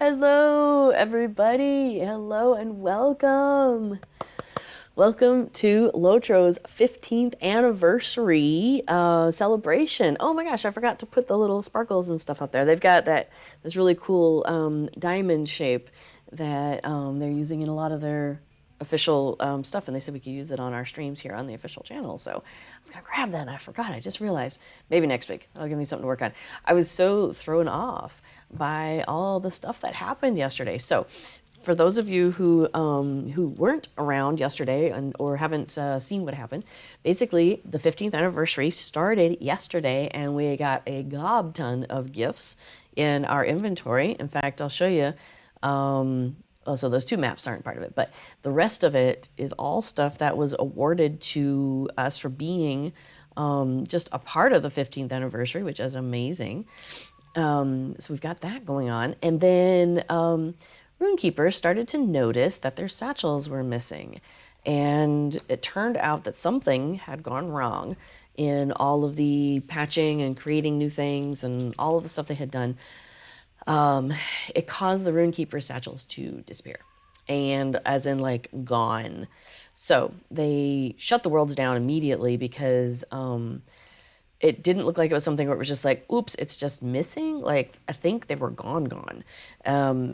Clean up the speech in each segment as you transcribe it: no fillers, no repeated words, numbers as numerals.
Hello, everybody. Hello and welcome. Welcome to LOTRO's 15th anniversary celebration. Oh my gosh, I forgot to put the little sparkles and stuff up there. They've got this really cool diamond shape that they're using in a lot of their official stuff, and they said we could use it on our streams here on the official channel. So I was gonna grab that, and I forgot. I just realized. Maybe next week. That'll give me something to work on. I was so thrown off by all the stuff that happened yesterday. So for those of you who weren't around yesterday or haven't seen what happened, basically the 15th anniversary started yesterday, and we got a gob ton of gifts in our inventory. In fact, I'll show you. So those two maps aren't part of it, but the rest of it is all stuff that was awarded to us for being just a part of the 15th anniversary, which is amazing. So we've got that going on. And then Runekeepers started to notice that their satchels were missing. And it turned out that something had gone wrong in all of the patching and creating new things and all of the stuff they had done. It caused the Runekeeper satchels to disappear. And as in, like, gone. So they shut the worlds down immediately because it didn't look like it was something where it was just like, oops, it's just missing. Like, I think they were gone.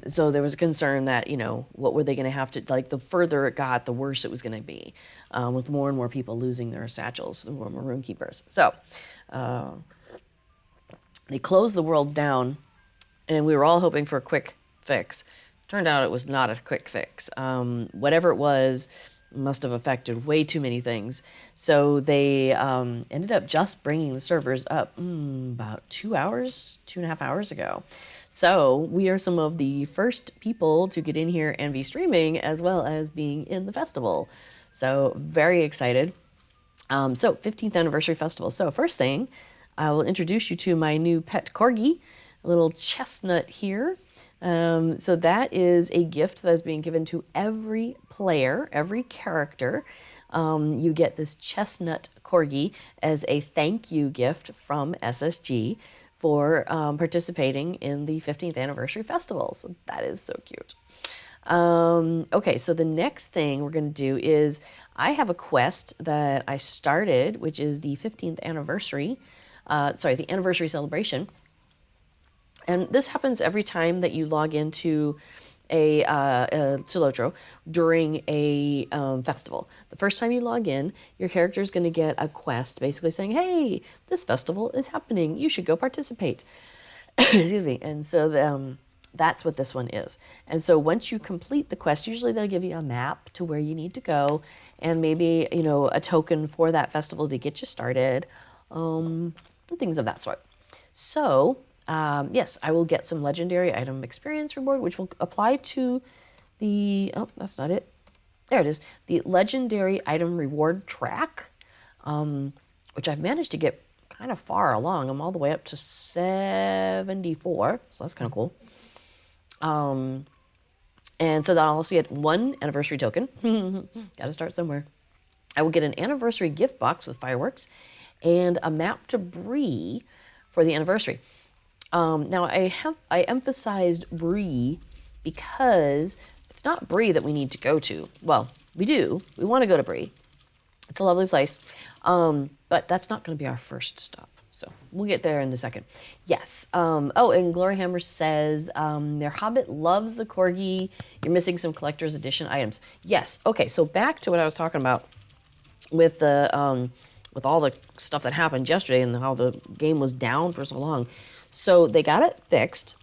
So there was a concern that, what were they going to have to, like, the further it got, the worse it was going to be, with more and more people losing their satchels, the more Maroon Keepers. So they closed the world down, and we were all hoping for a quick fix. Turned out it was not a quick fix. Whatever it was, must have affected way too many things. So they ended up just bringing the servers up about 2.5 hours ago. So we are some of the first people to get in here and be streaming, as well as being in the festival. So very excited. So 15th anniversary festival. So first thing, I will introduce you to my new pet corgi, a little chestnut here. So that is a gift that is being given to every player, every character. You get this chestnut corgi as a thank you gift from SSG for participating in the 15th anniversary festival. So that is so cute. Okay, so the next thing we're going to do is I have a quest that I started, which is the 15th anniversary, the anniversary celebration. And this happens every time that you log into to LOTRO during a festival. The first time you log in, your character is going to get a quest basically saying, hey, this festival is happening. You should go participate. Excuse me. And so that's what this one is. And so once you complete the quest, usually they'll give you a map to where you need to go and maybe, a token for that festival to get you started, and things of that sort. So yes, I will get some legendary item experience reward, which will apply to that's not it. There it is. The legendary item reward track, which I've managed to get kind of far along. I'm all the way up to 74, so that's kind of cool. And so then I'll also get one anniversary token. Got to start somewhere. I will get an anniversary gift box with fireworks and a map to Bree for the anniversary. Now I emphasized Bree because it's not Bree that we need to go to. Well, we do. We want to go to Bree. It's a lovely place. But that's not going to be our first stop. So we'll get there in a second. Yes. And Gloryhammer says their Hobbit loves the corgi. You're missing some collector's edition items. Yes. Okay. So back to what I was talking about with the with all the stuff that happened yesterday and how the game was down for so long. So they got it fixed,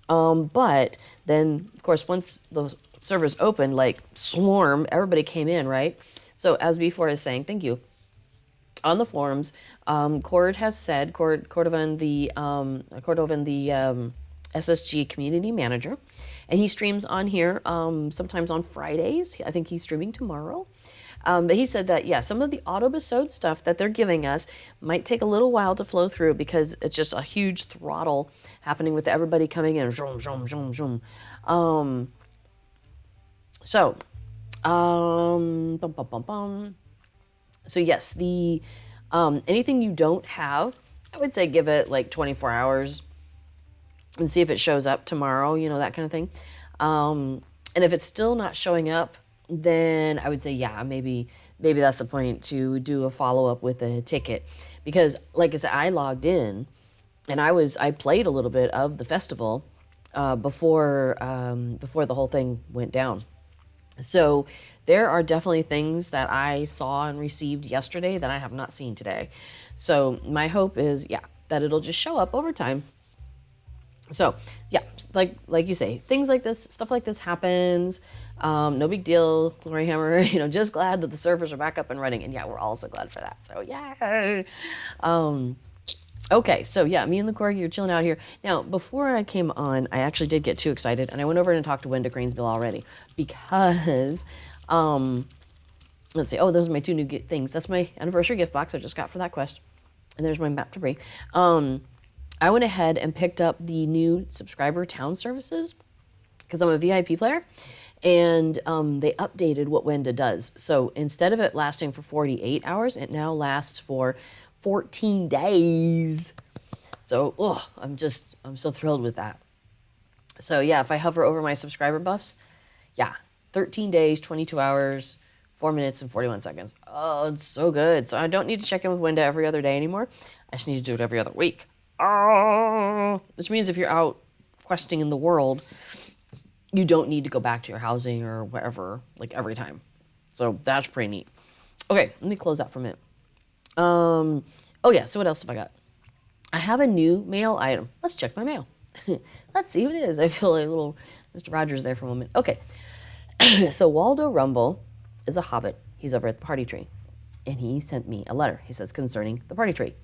but then, of course, once the servers opened, like swarm, everybody came in, right? So as before is saying, thank you. On the forums, Cord has said, Cordovan, the SSG community manager, and he streams on here sometimes on Fridays. I think he's streaming tomorrow. But he said that, yeah, some of the auto-besode stuff that they're giving us might take a little while to flow through because it's just a huge throttle happening with everybody coming in. Zoom, zoom, zoom, zoom. So yes, the anything you don't have, I would say give it like 24 hours. and see if it shows up tomorrow, that kind of thing. And if it's still not showing up, then I would say, yeah, maybe that's the point to do a follow-up with a ticket. Because like I said, I logged in and I played a little bit of the festival before the whole thing went down. So there are definitely things that I saw and received yesterday that I have not seen today. So my hope is, yeah, that it'll just show up over time. So yeah, like you say, things like this, stuff like this happens. No big deal, Glory Hammer. Just glad that the servers are back up and running, and yeah, we're also glad for that. So yeah. Okay, so yeah, me and the Corgi are chilling out here. Now, before I came on, I actually did get too excited, and I went over and talked to Wenda Cranesbill already because, let's see. Oh, those are my two new things. That's my anniversary gift box I just got for that quest, and there's my map to Bree. I went ahead and picked up the new subscriber town services because I'm a VIP player, and they updated what Wenda does. So instead of it lasting for 48 hours, it now lasts for 14 days. So, I'm so thrilled with that. So yeah, if I hover over my subscriber buffs, yeah, 13 days, 22 hours, 4 minutes and 41 seconds. Oh, it's so good. So I don't need to check in with Wenda every other day anymore. I just need to do it every other week. Oh, which means if you're out questing in the world, you don't need to go back to your housing or wherever, like every time. So that's pretty neat. Okay, let me close that for a minute. Oh yeah, so what else have I got? I have a new mail item. Let's check my mail. Let's see what it is. I feel like a little Mr. Rogers there for a moment. Okay, so Waldo Rumble is a hobbit. He's over at the party tree, and he sent me a letter. He says, concerning the party tree,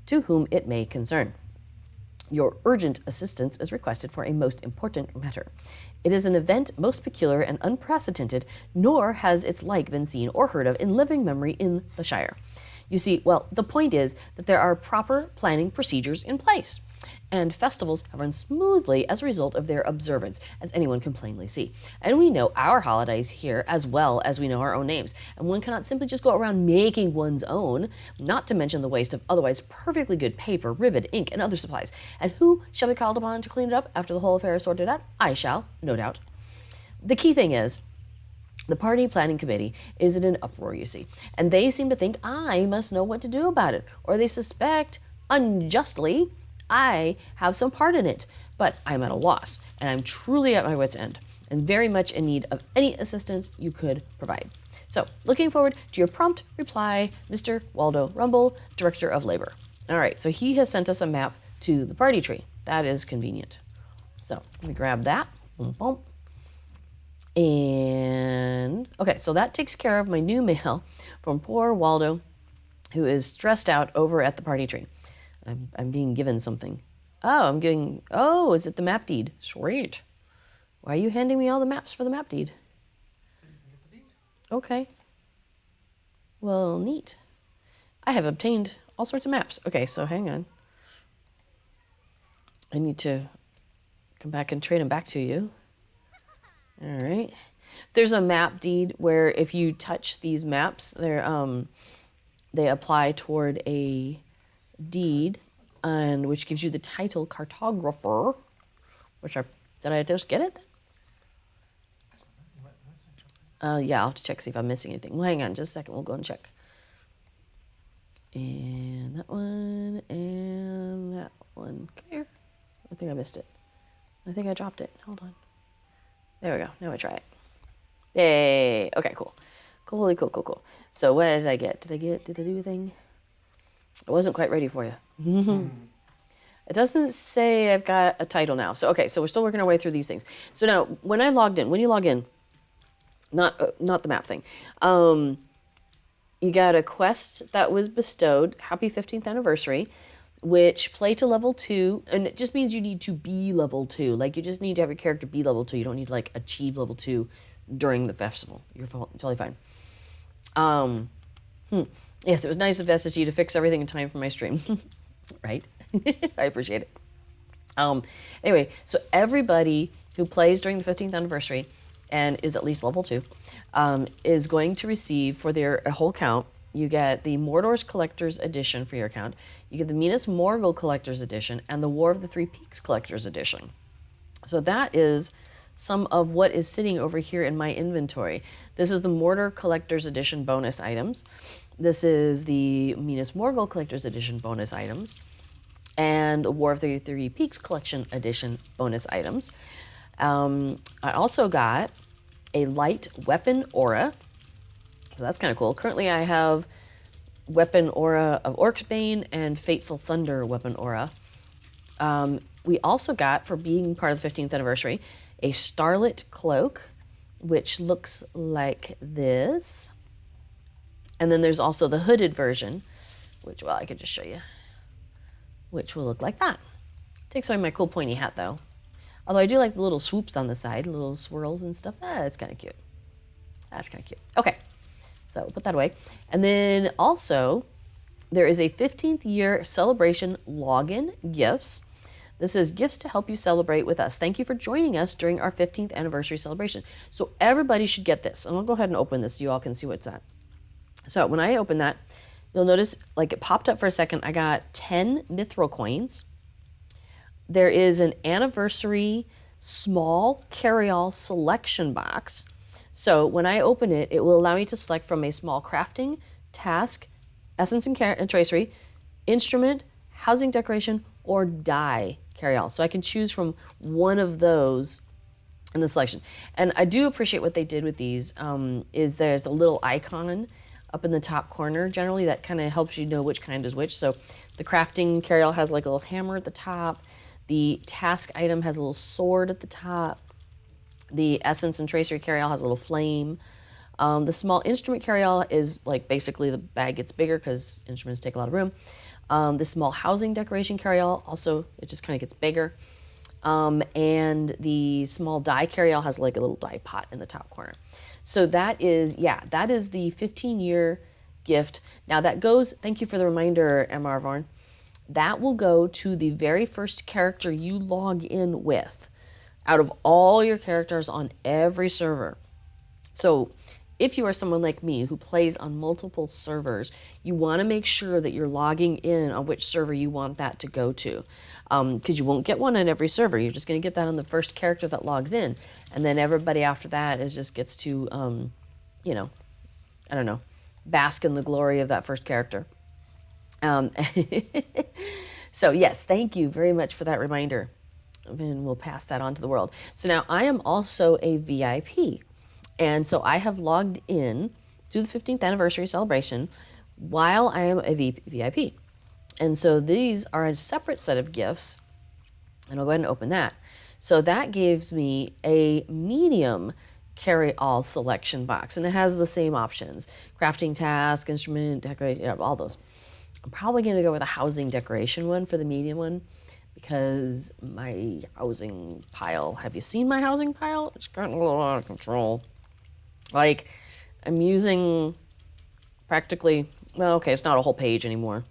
to whom it may concern. Your urgent assistance is requested for a most important matter. It is an event most peculiar and unprecedented, nor has its like been seen or heard of in living memory in the Shire. You see, well, the point is that there are proper planning procedures in place, and festivals have run smoothly as a result of their observance, as anyone can plainly see. And we know our holidays here as well as we know our own names, and one cannot simply just go around making one's own, not to mention the waste of otherwise perfectly good paper, ribbon, ink, and other supplies. And who shall be called upon to clean it up after the whole affair is sorted out? I shall, no doubt. The key thing is, the party planning committee is in an uproar, you see, and they seem to think I must know what to do about it, or they suspect, unjustly, I have some part in it. But I'm at a loss, and I'm truly at my wit's end, and very much in need of any assistance you could provide. So, looking forward to your prompt reply, Mr. Waldo Rumble, Director of Labor. All right, so he has sent us a map to the party tree. That is convenient. So, let me grab that. Boom, boom. And, okay, so that takes care of my new mail from poor Waldo, who is stressed out over at the party tree. I'm being given something. Oh, is it the map deed? Sweet. Why are you handing me all the maps for the map deed? Okay. Well, neat. I have obtained all sorts of maps. Okay, so hang on. I need to come back and trade them back to you. All right. There's a map deed where if you touch these maps, they apply toward a deed, and which gives you the title cartographer. Did I just get it? Yeah, I'll have to check see if I'm missing anything. Well, hang on just a second. We'll go and check. And that one, and that one. Come here. I think I missed it. I think I dropped it. Hold on. There we go. Now I try it. Yay. Okay, cool. Cool. So what did I get? Did I do a thing? I wasn't quite ready for you. It doesn't say I've got a title now. So, okay, so we're still working our way through these things. So now, when you log in, not the map thing, you got a quest that was bestowed, Happy 15th Anniversary, which play to level 2, and it just means you need to be level 2. Like, you just need to have your character be level 2. You don't need to, like, achieve level 2 during the festival. You're totally fine. Yes, it was nice of SSG to fix everything in time for my stream. Right? I appreciate it. Anyway, so everybody who plays during the 15th anniversary and is at least level 2 is going to receive for their whole count You get the Mordor's Collector's Edition for your account. You get the Minas Morgul Collector's Edition and the War of the Three Peaks Collector's Edition. So that is some of what is sitting over here in my inventory. This is the Mordor Collector's Edition bonus items. This is the Minas Morgul Collector's Edition bonus items. And War of the Three Peaks Collection Edition bonus items. I also got a light weapon aura. So that's kind of cool. Currently I have weapon aura of Orc's Bane and Fateful Thunder weapon aura. We also got, for being part of the 15th anniversary, a Starlit Cloak, which looks like this. And then there's also the hooded version, which, well, I could just show you, which will look like that. Takes away my cool pointy hat, though. Although I do like the little swoops on the side, little swirls and stuff. That's kind of cute. That's kind of cute. Okay, so put that away. And then also, there is a 15th year celebration login gifts. This is gifts to help you celebrate with us. Thank you for joining us during our 15th anniversary celebration. So everybody should get this. And I'll go ahead and open this so you all can see what's at. So when I open that, you'll notice like it popped up for a second. I got 10 mithril coins. There is an anniversary small carry-all selection box. So when I open it, it will allow me to select from a small crafting, task, essence and tracery, instrument, housing decoration, or die carry-all. So I can choose from one of those in the selection. And I do appreciate what they did with these, is there's a little icon up in the top corner generally that kind of helps you know which kind is which. So the crafting carry-all has like a little hammer at the top. The task item has a little sword at the top. The essence and tracery carry-all has a little flame. The small instrument carry-all is like basically the bag gets bigger because instruments take a lot of room. The small housing decoration carry-all also, it just kind of gets bigger. And the small die carry-all has like a little die pot in the top corner. So that is, yeah, that is the 15-year gift. Now that goes, thank you for the reminder, MR Varn. That will go to the very first character you log in with out of all your characters on every server. So if you are someone like me who plays on multiple servers, you want to make sure that you're logging in on which server you want that to go to. Because you won't get one on every server. You're just going to get that on the first character that logs in. And then everybody after that is just gets to, you know, I don't know, bask in the glory of that first character. So yes, thank you very much for that reminder. And we'll pass that on to the world. So now I am also a VIP. And so I have logged in to the 15th anniversary celebration while I am a VIP. And so these are a separate set of gifts. And I'll go ahead and open that. So that gives me a medium carry-all selection box. And it has the same options. Crafting task, instrument, decoration, all those. I'm probably going to go with a housing decoration one for the medium one because my housing pile, have you seen my housing pile? It's gotten a little out of control. Like, I'm using practically, well, okay, it's not a whole page anymore.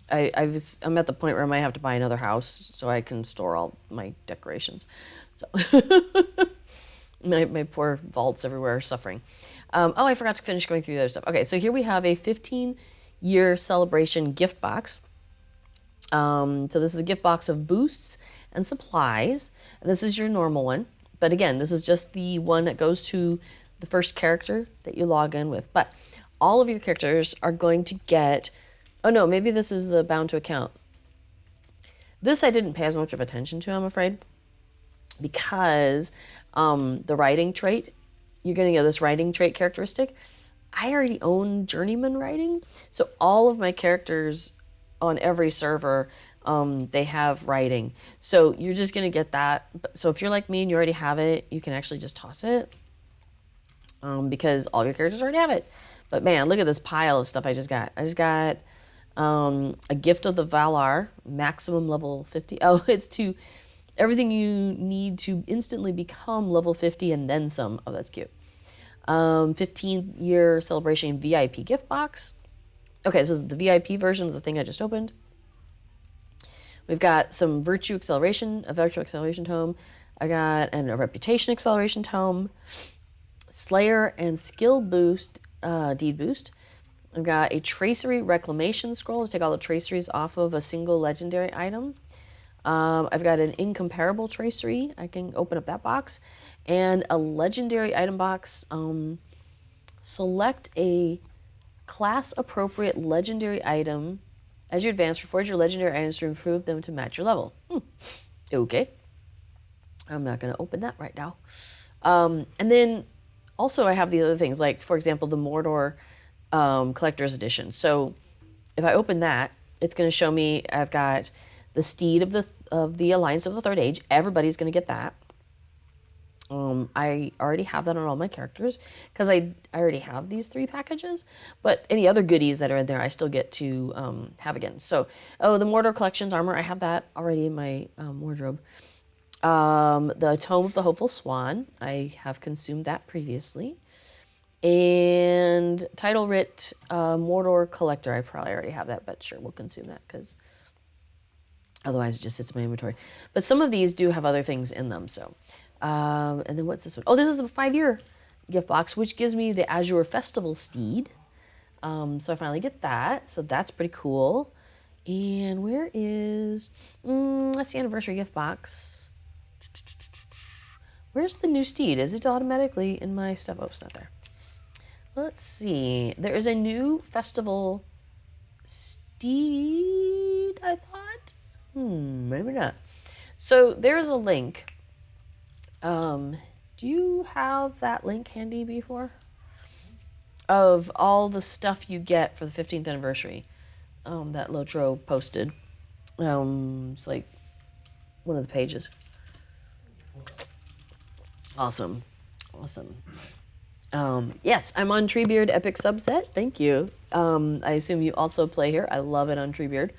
I'm at the point where I might have to buy another house so I can store all my decorations. So my poor vaults everywhere are suffering. Oh, I forgot to finish going through the other stuff. Okay, so here we have a 15-year celebration gift box. So this is a gift box of boosts and supplies. And this is your normal one. But again, this is just the one that goes to the first character that you log in with. But all of your characters are going to get, oh no, maybe this is the bound to account. This I didn't pay as much of attention to, I'm afraid, because the writing trait, you're going to get this writing trait characteristic. I already own journeyman writing, so all of my characters on every server, they have writing. So you're just going to get that. So if you're like me and you already have it, you can actually just toss it because all your characters already have it. But man, look at this pile of stuff I just got. I just got a Gift of the Valar, maximum level 50. Oh, it's to everything you need to instantly become level 50 and then some. Oh, that's cute. 15-year celebration VIP gift box. Okay, this is the VIP version of the thing I just opened. We've got some virtue acceleration, a virtue acceleration tome. I got a reputation acceleration tome, Slayer and skill boost, deed boost, I've got a tracery reclamation scroll to take all the traceries off of a single legendary item. I've got an incomparable tracery. I can open up that box. And a legendary item box. Select a class-appropriate legendary item as you advance. Forge your legendary items to improve them to match your level. Okay. I'm not going to open that right now. And then also I have the other things, like, for example, the Mordor Collector's Edition. So if I open that, it's going to show me I've got the Steed of the Alliance of the Third Age. Everybody's going to get that. I already have that on all my characters because I already have these 3 packages. But any other goodies that are in there, I still get to have again. So, the Mordor Collection's armor, I have that already in my wardrobe. The Tome of the Hopeful Swan, I have consumed that previously. And Title Writ Mordor Collector, I probably already have that, but sure, we'll consume that because otherwise it just sits in my inventory. But some of these do have other things in them, so. And then what's this one? Oh, this is a 5-year gift box, which gives me the Azure Festival Steed. So I finally get that, so that's pretty cool. And where is... that's the anniversary gift box. Where's the new steed? Is it automatically in my stuff? Oh, it's not there. Let's see. There is a new festival steed, I thought. Maybe not. So there's a link. Do you have that link handy before? Of all the stuff you get for the 15th anniversary that LOTRO posted. It's like one of the pages. Awesome. Yes, I'm on Treebeard Epic Subset. Thank you. I assume you also play here. I love it on Treebeard.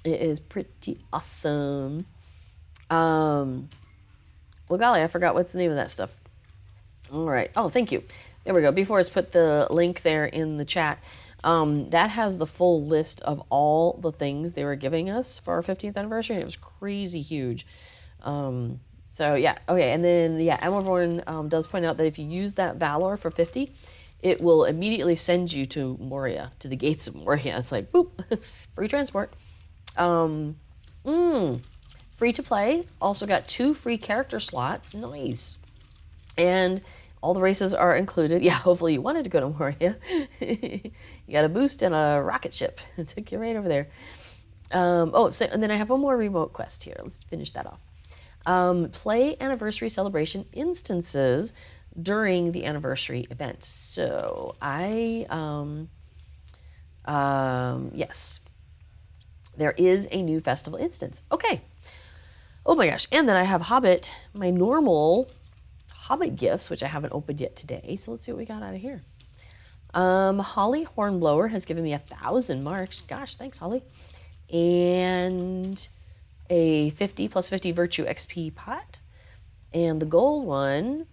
It is pretty awesome. Well, golly, I forgot what's the name of that stuff. All right. Oh, thank you. There we go. B4's put the link there in the chat. That has the full list of all the things they were giving us for our 15th anniversary, and it was crazy huge. So yeah, okay, and then yeah, Amelvorn does point out that if you use that Valor for 50, it will immediately send you to Moria, to the gates of Moria. It's like boop, free transport. Free to play. Also got 2 free character slots. Nice. And all the races are included. Yeah, hopefully you wanted to go to Moria. You got a boost and a rocket ship. It took you right over there. And then I have one more remote quest here. Let's finish that off. Play anniversary celebration instances during the anniversary event. So yes, there is a new festival instance. Okay. Oh my gosh. And then I have Hobbit, my normal Hobbit gifts, which I haven't opened yet today. So let's see what we got out of here. Holly Hornblower has given me 1,000 marks. Gosh, thanks, Holly. And a 50 plus 50 Virtue XP pot. And the gold one,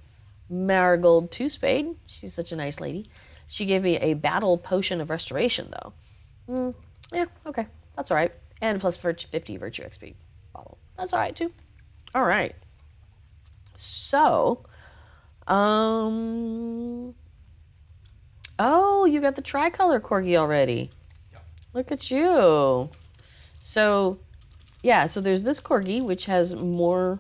Marigold Two Spade. She's such a nice lady. She gave me a Battle Potion of Restoration, though. Yeah, okay. That's all right. And plus 50 Virtue XP bottle. That's all right, too. All right. So, oh, you got the tricolor corgi already. Yeah. Look at you. So, yeah, so there's this corgi, which has more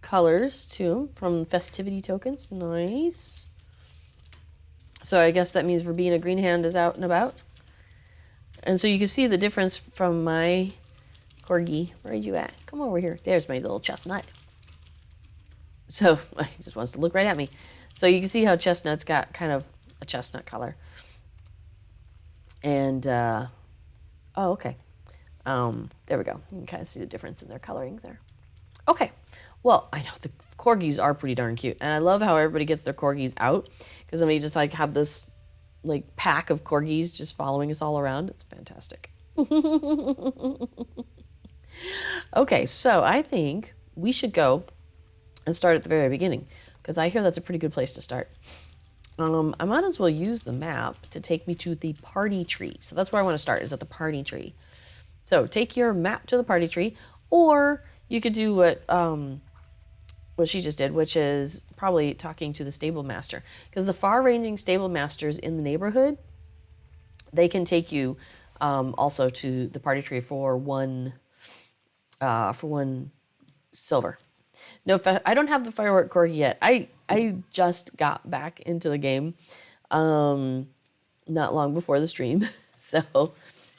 colors, too, from festivity tokens. Nice. So I guess that means Verbena Greenhand is out and about. And so you can see the difference from my corgi. Where are you at? Come over here. There's my little chestnut. So he just wants to look right at me. So you can see how Chestnut's got kind of a chestnut color. And, oh, okay. There we go. You can kind of see the difference in their coloring there. Okay. Well, I know the corgis are pretty darn cute. And I love how everybody gets their corgis out. Because then we just like have this like pack of corgis just following us all around. It's fantastic. Okay, so I think we should go and start at the very beginning, because I hear that's a pretty good place to start. I might as well use the map to take me to the party tree. So that's where I want to start, is at the party tree. So take your map to the party tree, or you could do what she just did, which is probably talking to the stable master, because the far-ranging stable masters in the neighborhood they can take you also to the party tree for one silver. No, I don't have the firework corgi yet. I just got back into the game not long before the stream, so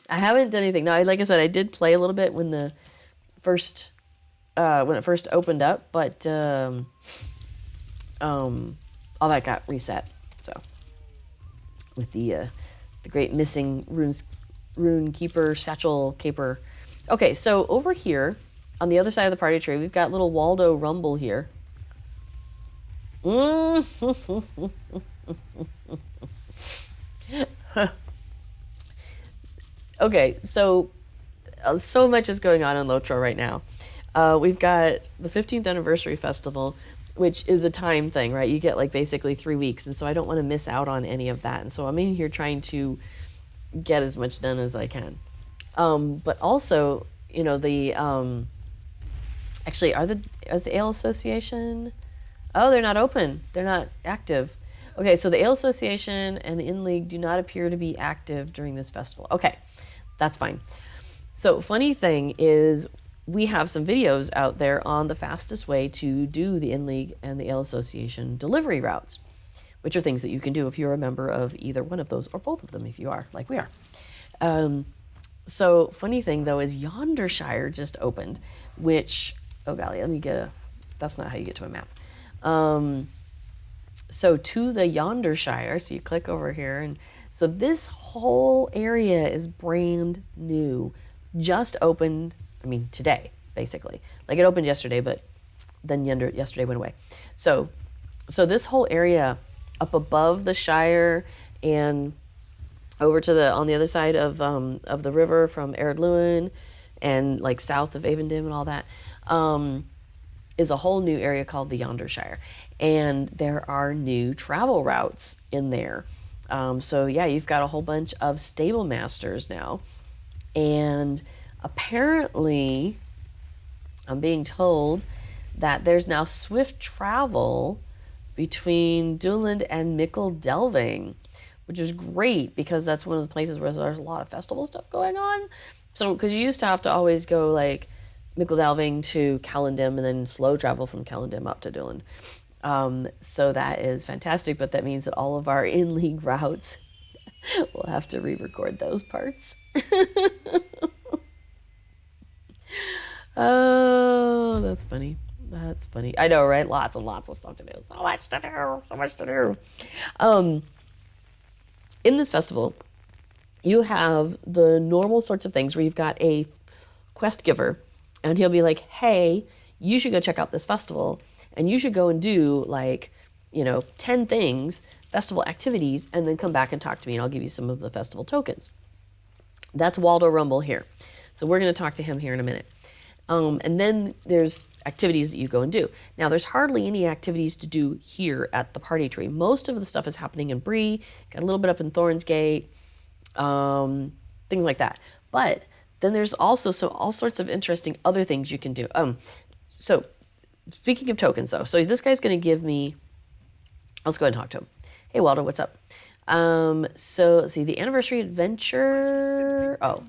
I haven't done anything. Now, like I said, I did play a little bit when it first opened up, but all that got reset. So with the great missing rune keeper satchel caper. Okay, so over here on the other side of the party tree, we've got little Waldo Rumble here. Okay, so much is going on in LOTRO right now. We've got the 15th anniversary festival, which is a time thing, right? You get like basically 3 weeks, and so I don't want to miss out on any of that. And so I'm in here trying to get as much done as I can. But also, you know, the actually, is the Ale Association? Oh, they're not open. They're not active. Okay, so the Ale Association and the In League do not appear to be active during this festival. Okay, that's fine. So funny thing is, we have some videos out there on the fastest way to do the In League and the Ale Association delivery routes, which are things that you can do if you're a member of either one of those, or both of them if you are, like we are. So funny thing though is Yonder Shire just opened, which, oh golly, let me get that's not how you get to a map. So to the Yonder Shire, so you click over here, and so this whole area is brand new, just opened, I mean today, basically. Like it opened yesterday, but then yesterday went away. So this whole area up above the Shire and over to on the other side of the river from Ered Luin and like south of Avendim and all that, is a whole new area called the Yonder Shire. And there are new travel routes in there. So yeah, you've got a whole bunch of stable masters now. And apparently, I'm being told that there's now swift travel between Duland and Mickle Delving, which is great because that's one of the places where there's a lot of festival stuff going on. So, because you used to have to always go like Mickle Delving to Callandim and then slow travel from Callandim up to Duland. So that is fantastic, but that means that all of our in-league routes, we'll have to re-record those parts. Oh, that's funny. That's funny. I know, right? Lots and lots of stuff to do. So much to do. In this festival, you have the normal sorts of things where you've got a quest giver, and he'll be like, hey, you should go check out this festival, and you should go and do like, 10 things, festival activities, and then come back and talk to me, and I'll give you some of the festival tokens. That's Waldo Rumble here. So we're going to talk to him here in a minute. And then there's activities that you go and do. Now, there's hardly any activities to do here at the party tree. Most of the stuff is happening in Bree, got a little bit up in Thorns Gate, things like that. But then there's also all sorts of interesting other things you can do. So speaking of tokens, though, so this guy's going to give me, let's go ahead and talk to him. Hey, Waldo, what's up? So let's see, the anniversary adventure. Oh,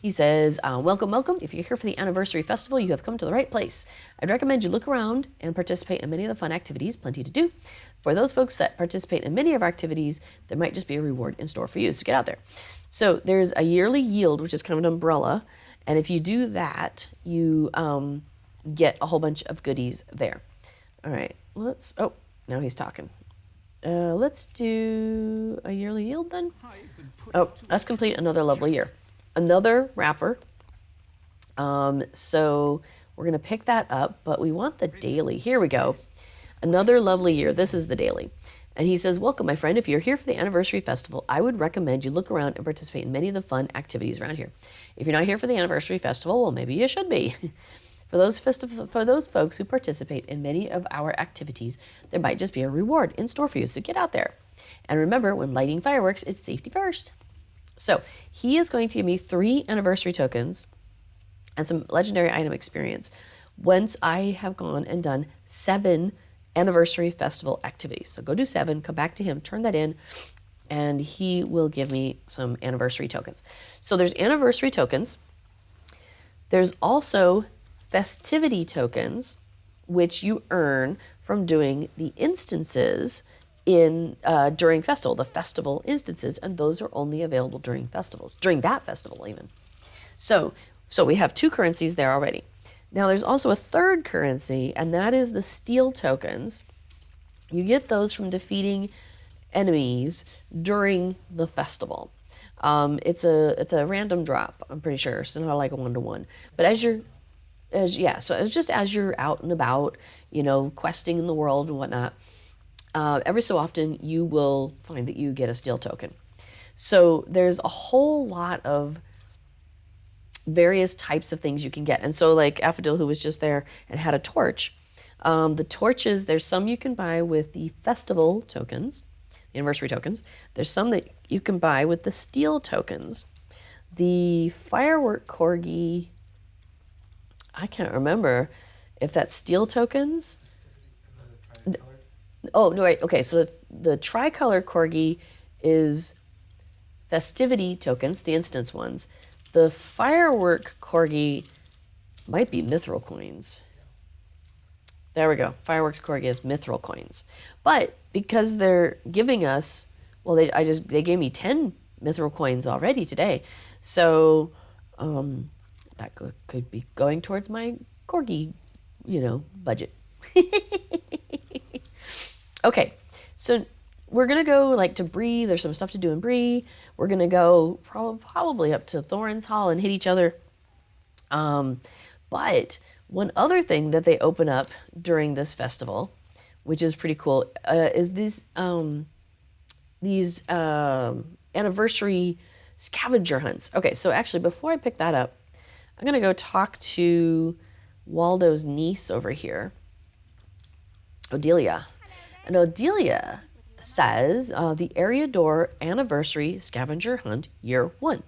he says, welcome. If you're here for the anniversary festival, you have come to the right place. I'd recommend you look around and participate in many of the fun activities, plenty to do. For those folks that participate in many of our activities, there might just be a reward in store for you, so get out there. So there's a yearly yield, which is kind of an umbrella. And if you do that, you get a whole bunch of goodies there. All right, now he's talking. Let's do a yearly yield then. Oh, let's complete another lovely year. Another wrapper. So we're going to pick that up, but we want the daily. Here we go. Another lovely year. This is the daily. And he says, welcome, my friend. If you're here for the anniversary festival, I would recommend you look around and participate in many of the fun activities around here. If you're not here for the anniversary festival, well, maybe you should be. For those folks who participate in many of our activities, there might just be a reward in store for you, so get out there. And remember, when lighting fireworks, it's safety first. So he is going to give me 3 anniversary tokens and some legendary item experience once I have gone and done 7 anniversary festival activities. So go do 7, come back to him, turn that in, and he will give me some anniversary tokens. So there's anniversary tokens. There's also festivity tokens, which you earn from doing the instances in during festival, the festival instances, and those are only available during festivals, during that festival even. So we have 2 currencies there already. Now there's also a third currency, and that is the steel tokens. You get those from defeating enemies during the festival. It's a random drop, I'm pretty sure. So not like a 1-to-1. But so it's just as you're out and about, questing in the world and whatnot, every so often you will find that you get a steel token. So there's a whole lot of various types of things you can get. And so like Affadil, who was just there and had a torch, the torches, there's some you can buy with the festival tokens, the anniversary tokens. There's some that you can buy with the steel tokens. The firework corgi, I can't remember if that's steel tokens. Oh, no, right. Okay, so the tricolor corgi is festivity tokens, the instance ones. The firework corgi might be mithril coins. There we go. Fireworks corgi is mithril coins. But because they're giving us, well, they gave me 10 mithril coins already today. So that could be going towards my corgi, budget. Okay, so we're going to go like to Bree. There's some stuff to do in Bree. We're going to go probably up to Thorns Hall and hit each other. But one other thing that they open up during this festival, which is pretty cool, is these anniversary scavenger hunts. Okay, so actually before I pick that up, I'm going to go talk to Waldo's niece over here, Odelia. And Odelia says the Eriador Anniversary Scavenger Hunt Year 1.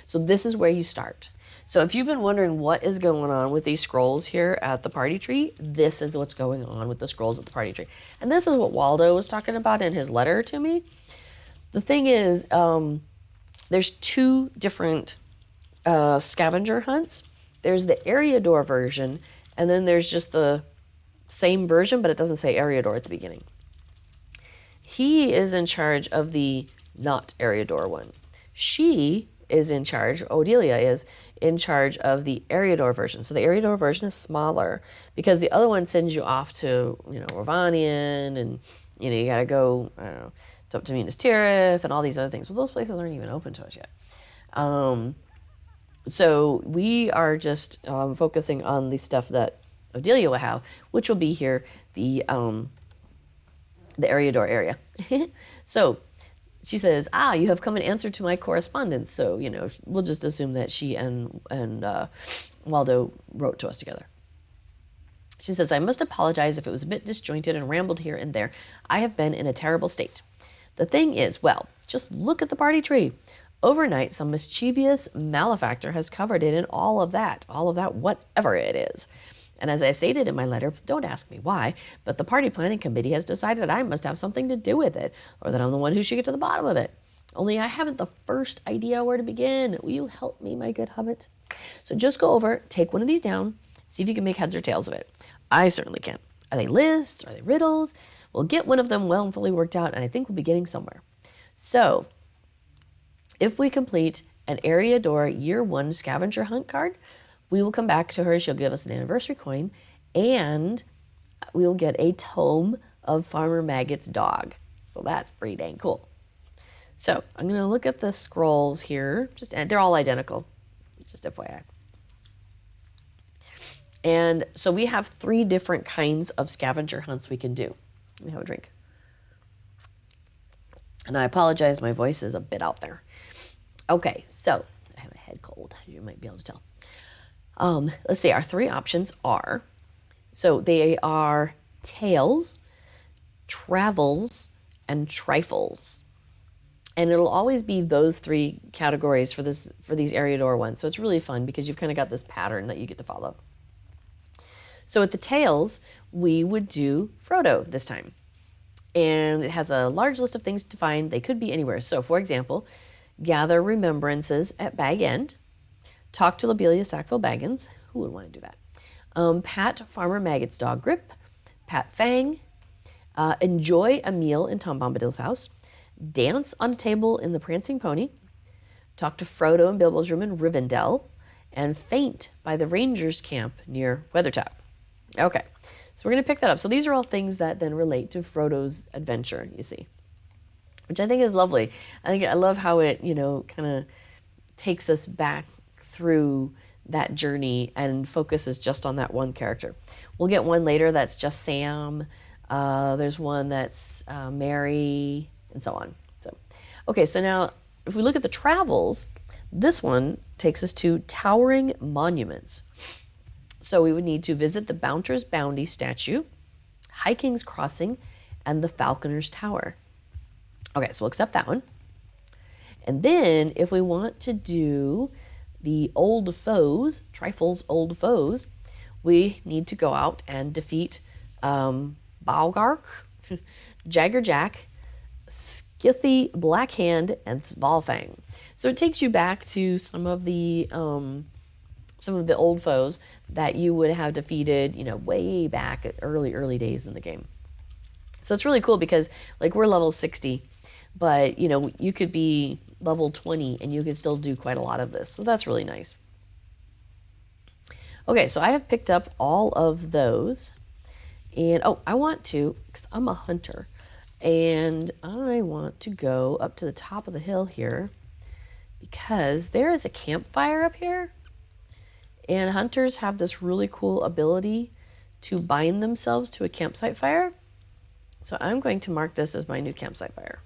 So this is where you start. So if you've been wondering what is going on with these scrolls here at the party tree, this is what's going on with the scrolls at the party tree. And this is what Waldo was talking about in his letter to me. The thing is, there's 2 different scavenger hunts. There's the Eriador version, and then there's just the same version, but it doesn't say Eriador at the beginning. He is in charge of the not Eriador one. She is in charge, Odelia is in charge of the Eriador version. So the Eriador version is smaller because the other one sends you off to, Ravanian, and, you got to go, I don't know, up to Minas Tirith and all these other things. Well, those places aren't even open to us yet. So we are just focusing on the stuff that Odelia will have, which will be here, the Eriador area. So she says, you have come in answer to my correspondence. So, we'll just assume that she and Waldo wrote to us together. She says, I must apologize if it was a bit disjointed and rambled here and there. I have been in a terrible state. The thing is, well, just look at the party tree. Overnight, some mischievous malefactor has covered it in all of that, whatever it is. And as I stated in my letter, don't ask me why, but the party planning committee has decided I must have something to do with it, or that I'm the one who should get to the bottom of it. Only I haven't the first idea where to begin. Will you help me, my good Hobbit? So just go over, take one of these down, see if you can make heads or tails of it. I certainly can. Are they lists? Are they riddles? We'll get one of them well and fully worked out, and I think we'll be getting somewhere. So, if we complete an Eriador Year 1 scavenger hunt card, we will come back to her. She'll give us an anniversary coin, and we will get a tome of Farmer Maggot's dog. So that's pretty dang cool. So I'm going to look at the scrolls here. They're all identical, just FYI. And so we have 3 different kinds of scavenger hunts we can do. Let me have a drink. And I apologize, my voice is a bit out there. Okay, so I have a head cold. You might be able to tell. Let's see, our 3 options are, so they are tales, travels, and trifles. And it'll always be those 3 categories for these Eriador ones. So it's really fun because you've kind of got this pattern that you get to follow. So with the tales, we would do Frodo this time. And it has a large list of things to find. They could be anywhere. So, for example, gather remembrances at Bag End, talk to Lobelia Sackville Baggins. Who would want to do that? Pat Farmer Maggot's dog Grip, Pat Fang, enjoy a meal in Tom Bombadil's house, dance on a table in the Prancing Pony, talk to Frodo in Bilbo's room in Rivendell, and faint by the Rangers camp near Weathertop. Okay, so we're going to pick that up. So these are all things that then relate to Frodo's adventure, you see, which I think is lovely. I love how it, kind of takes us back through that journey and focuses just on that one character. We'll get one later that's just Sam. There's one that's Mary, and so on. So, okay, so now if we look at the travels, this one takes us to Towering Monuments. So we would need to visit the Bounter's Bounty statue, High King's Crossing, and the Falconer's Tower. Okay, so we'll accept that one. And then if we want to do the Old Foes, Trifle's Old Foes, we need to go out and defeat Balgark, Jagger Jack, Skithy Blackhand, and Svalfang. So it takes you back to some of the old foes that you would have defeated, way back at early days in the game. So it's really cool because, we're level 60, but, you could be level 20 and you could still do quite a lot of this. So that's really nice. Okay, so I have picked up all of those. And, I want to, because I'm a hunter, and I want to go up to the top of the hill here because there is a campfire up here. And hunters have this really cool ability to bind themselves to a campsite fire. So I'm going to mark this as my new campsite fire.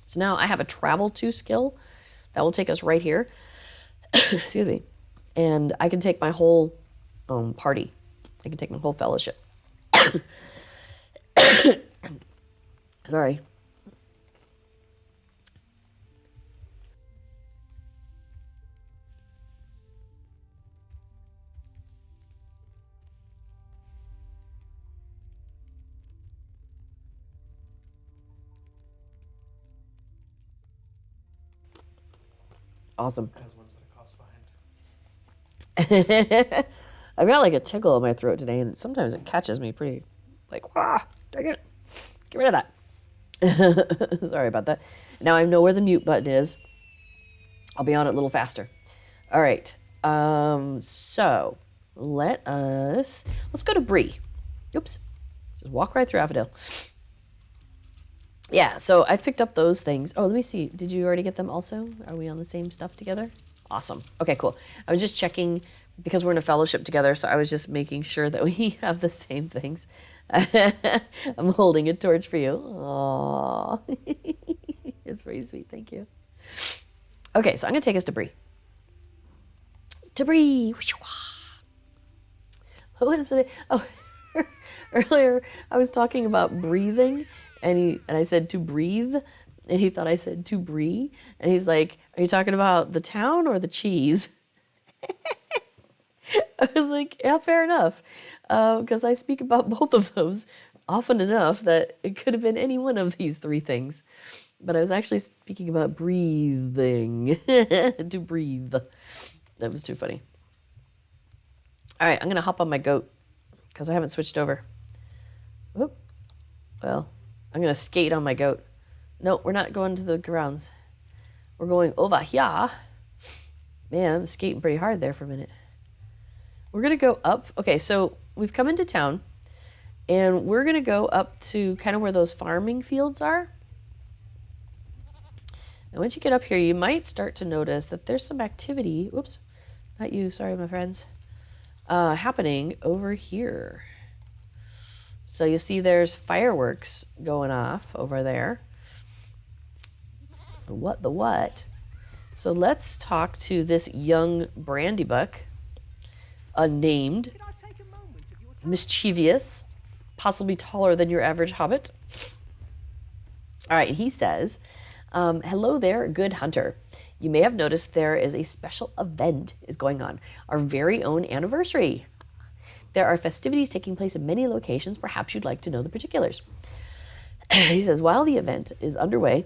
So now I have a travel to skill that will take us right here. Excuse me. And I can take my whole party. I can take my whole fellowship. Sorry. Awesome. I've got a tickle in my throat today, and sometimes it catches me pretty, dang it, get rid of that. Sorry about that. Now I know where the mute button is. I'll be on it a little faster. All right. So let's go to Bree. Oops. Just walk right through Affodale. Yeah, so I've picked up those things. Oh, let me see. Did you already get them also? Are we on the same stuff together? Awesome. Okay, cool. I was just checking because we're in a fellowship together, so I was just making sure that we have the same things. I'm holding a torch for you. Aww. It's very sweet. Thank you. Okay, so I'm going to take us to Bree. To Bree. What was it? Oh, earlier I was talking about breathing. And I said to breathe, and he thought I said to Bree, and he's like, "Are you talking about the town or the cheese?" I was like, "Yeah, fair enough," because I speak about both of those often enough that it could have been any one of these three things. But I was actually speaking about breathing, to breathe. That was too funny. All right, I'm gonna hop on my goat because I haven't switched over. Whoop. Well. I'm going to skate on my goat. No, we're not going to the grounds. We're going over here. Man, I'm skating pretty hard there for a minute. We're going to go up. Okay, so we've come into town, and we're going to go up to kind of where those farming fields are. And once you get up here, you might start to notice that there's some activity. Whoops, not you. Sorry, my friends. Happening over here. So you see there's fireworks going off over there. What the what? So let's talk to this young Brandybuck, unnamed, mischievous, possibly taller than your average hobbit. All right, he says, hello there, good hunter. You may have noticed there is a special event is going on, our very own anniversary. There are festivities taking place in many locations. Perhaps you'd like to know the particulars. He says, while the event is underway,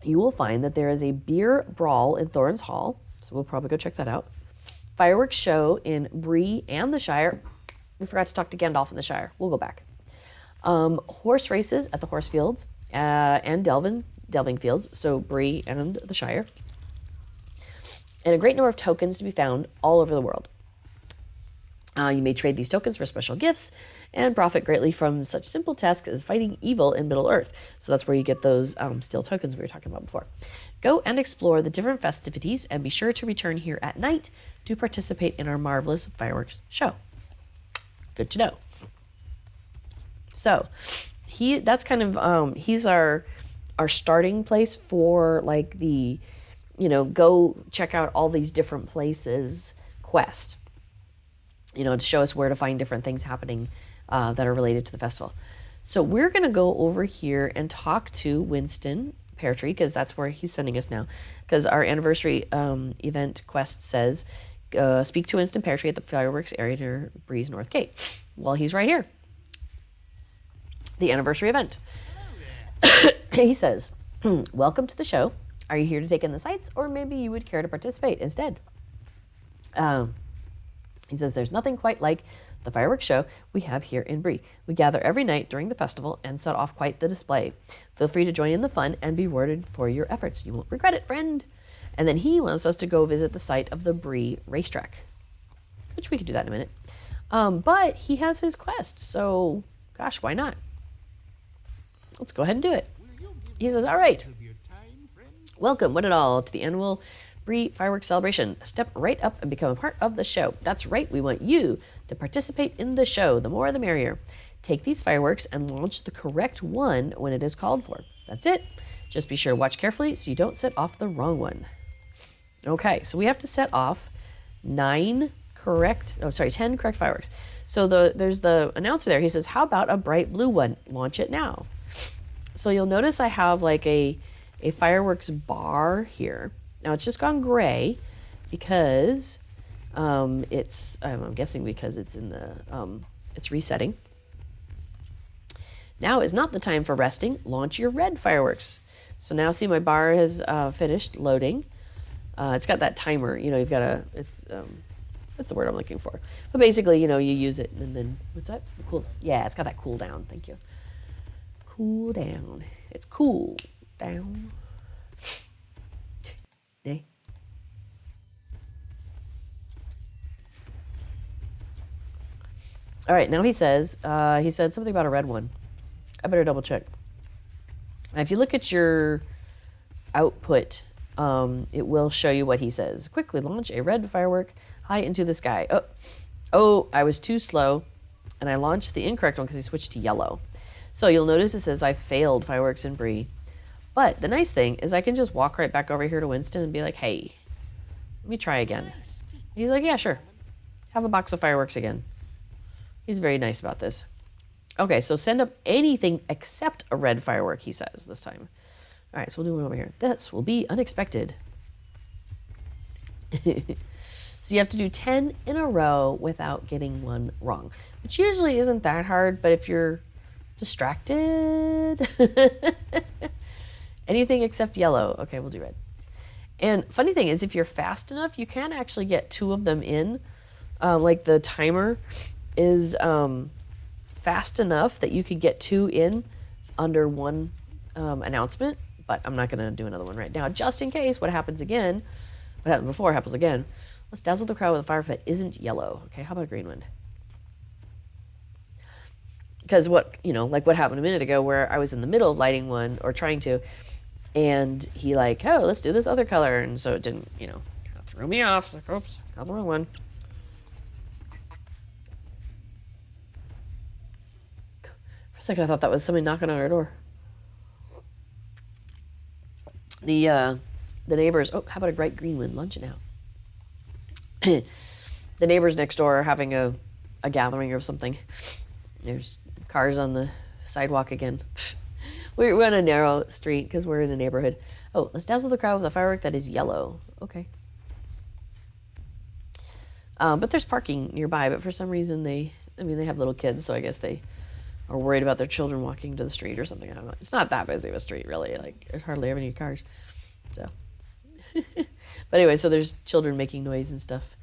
you will find that there is a beer brawl in Thorns Hall. So we'll probably go check that out. Fireworks show in Bree and the Shire. We forgot to talk to Gandalf in the Shire. We'll go back. Horse races at the horse fields and delving fields. So Bree and the Shire. And a great number of tokens to be found all over the world. You may trade these tokens for special gifts and profit greatly from such simple tasks as fighting evil in Middle-earth. So that's where you get those steel tokens we were talking about before. Go and explore the different festivities and be sure to return here at night to participate in our marvelous fireworks show. Good to know. So that's kind of he's our starting place for like the, go check out all these different places quest. To show us where to find different things happening that are related to the festival. So we're going to go over here and talk to Winston Peartree, because that's where he's sending us now. Because our anniversary event quest says, speak to Winston Peartree at the fireworks area near Bree's North Gate. Well, he's right here. The anniversary event. He says, welcome to the show. Are you here to take in the sights, or maybe you would care to participate instead? He says there's nothing quite like the fireworks show we have here in Bree. We gather every night during the festival and set off quite the display. Feel free to join in the fun and be rewarded for your efforts. You won't regret it, friend. And then he wants us to go visit the site of the Bree racetrack, which we could do that in a minute. But he has his quest, so gosh, why not? Let's go ahead and do it. He says, all right, welcome, one and all, to the annual Bree fireworks celebration. Step right up and become a part of the show. That's right, we want you to participate in the show. The more the merrier. Take these fireworks and launch the correct one when it is called for. That's it. Just be sure to watch carefully so you don't set off the wrong one. Okay, so we have to set off 10 correct fireworks. So there's the announcer there. He says, how about a bright blue one? Launch it now. So you'll notice I have like a fireworks bar here. Now it's just gone gray because I'm guessing because it's in the it's resetting. Now is not the time for resting. Launch your red fireworks. So now see my bar has finished loading. It's got that timer. You've got a what's the word I'm looking for? But basically, you use it and then what's that? Cool. Yeah, it's got that cool down. Thank you. Cool down. It's cool down. Nay. All right, now he said something about a red one. I better double check. Now, if you look at your output, it will show you what he says. Quickly launch a red firework high into the sky. Oh, I was too slow, and I launched the incorrect one because he switched to yellow. So you'll notice it says I failed fireworks in Bree. But the nice thing is I can just walk right back over here to Winston and be like, hey, let me try again. He's like, yeah, sure. Have a box of fireworks again. He's very nice about this. Okay, so send up anything except a red firework, he says this time. All right, so we'll do one over here. This will be unexpected. So you have to do 10 in a row without getting one wrong, which usually isn't that hard, but if you're distracted... Anything except yellow. Okay, we'll do red. And funny thing is, if you're fast enough, you can actually get 2 of them in. Like the timer is fast enough that you could get 2 in under one announcement. But I'm not going to do another one right now, just in case what happened before happens again. Let's dazzle the crowd with a firework that isn't yellow. Okay, how about a green one? Because what happened a minute ago where I was in the middle of lighting one or trying to, and he let's do this other color. And so it didn't, throw me off. Like, oops, got the wrong one. For a second, I thought that was somebody knocking on our door. The neighbors, how about a bright green one? Lunch it now. The neighbors next door are having a gathering or something. There's cars on the sidewalk again. We're on a narrow street because we're in the neighborhood. Oh, let's dazzle the crowd with a firework that is yellow. Okay. But there's parking nearby, but for some reason they have little kids, so I guess they or worried about their children walking to the street or something. I don't know. It's not that busy of a street, really. Like, there's hardly ever any cars. So, but anyway, so there's children making noise and stuff.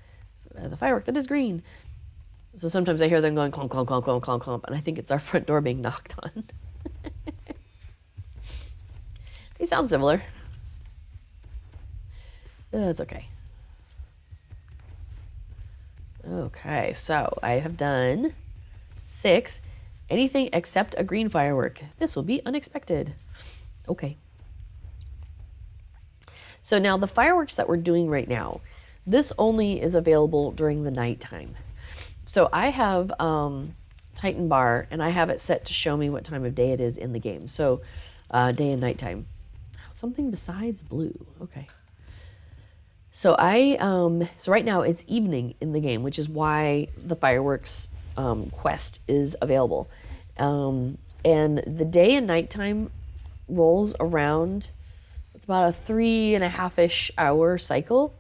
The firework that is green. So sometimes I hear them going clomp, clomp, clomp, clomp, clomp, clomp, and I think it's our front door being knocked on. They sound similar. That's okay. Okay, so I have done 6. Anything except a green firework. This will be unexpected. Okay. So now the fireworks that we're doing right now, this only is available during the nighttime. So I have Titan Bar, and I have it set to show me what time of day it is in the game. So day and nighttime. Something besides blue. Okay. So so right now it's evening in the game, which is why the fireworks quest is available. And the day and nighttime rolls around, it's about a 3.5-ish hour cycle.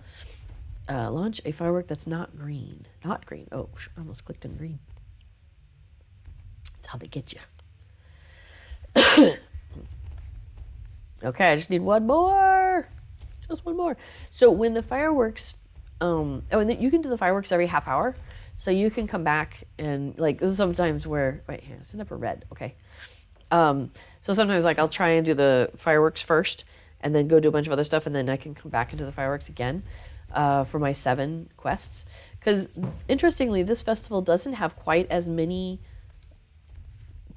Launch a firework that's not green. Not green. Oh, I almost clicked on green. That's how they get you. Okay, I just need one more. Just one more. So when the fireworks, and then you can do the fireworks every half hour. So you can come back and like, this is sometimes where, wait, here, send up a red. Okay. So sometimes like I'll try and do the fireworks first and then go do a bunch of other stuff. And then I can come back into the fireworks again, for my 7 quests. Because interestingly, this festival doesn't have quite as many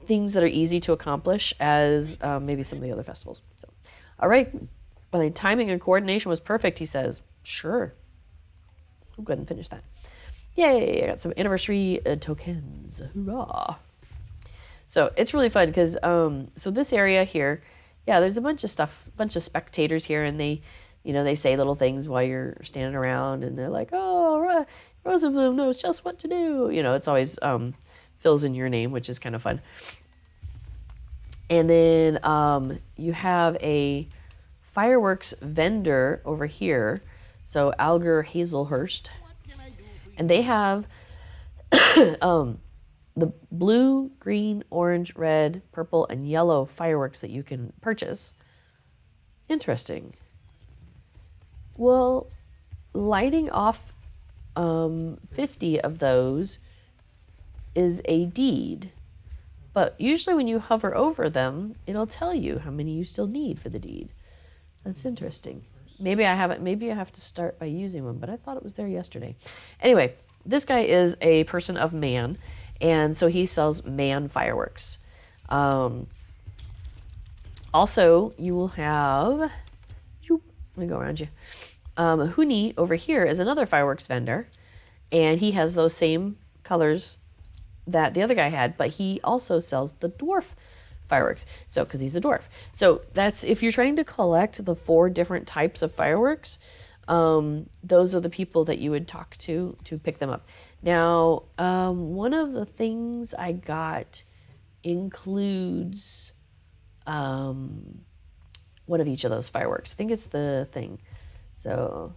things that are easy to accomplish as maybe some of the other festivals. So, all right. My timing and coordination was perfect, he says. Sure. I'll go ahead and finish that. Yay, I got some anniversary tokens. Hurrah. So it's really fun because, so this area here, yeah, there's a bunch of stuff, bunch of spectators here, and they, they say little things while you're standing around, and they're like, oh, Rosenbloom knows just what to do. It's always fills in your name, which is kind of fun. And then you have a fireworks vendor over here, so Alger Hazelhurst, and they have the blue, green, orange, red, purple, and yellow fireworks that you can purchase. Interesting. Well, lighting off 50 of those is a deed, but usually when you hover over them, it'll tell you how many you still need for the deed. That's interesting. Maybe I haven't. Maybe I have to start by using one, but I thought it was there yesterday. Anyway, this guy is a person of man, and so he sells man fireworks. Also, you will have. Let me go around you. Huni over here is another fireworks vendor, and he has those same colors that the other guy had, but he also sells the dwarf fireworks. So, because he's a dwarf. So that's, if you're trying to collect the 4 different types of fireworks, those are the people that you would talk to pick them up. Now, one of the things I got includes one of each of those fireworks. I think it's the thing. So,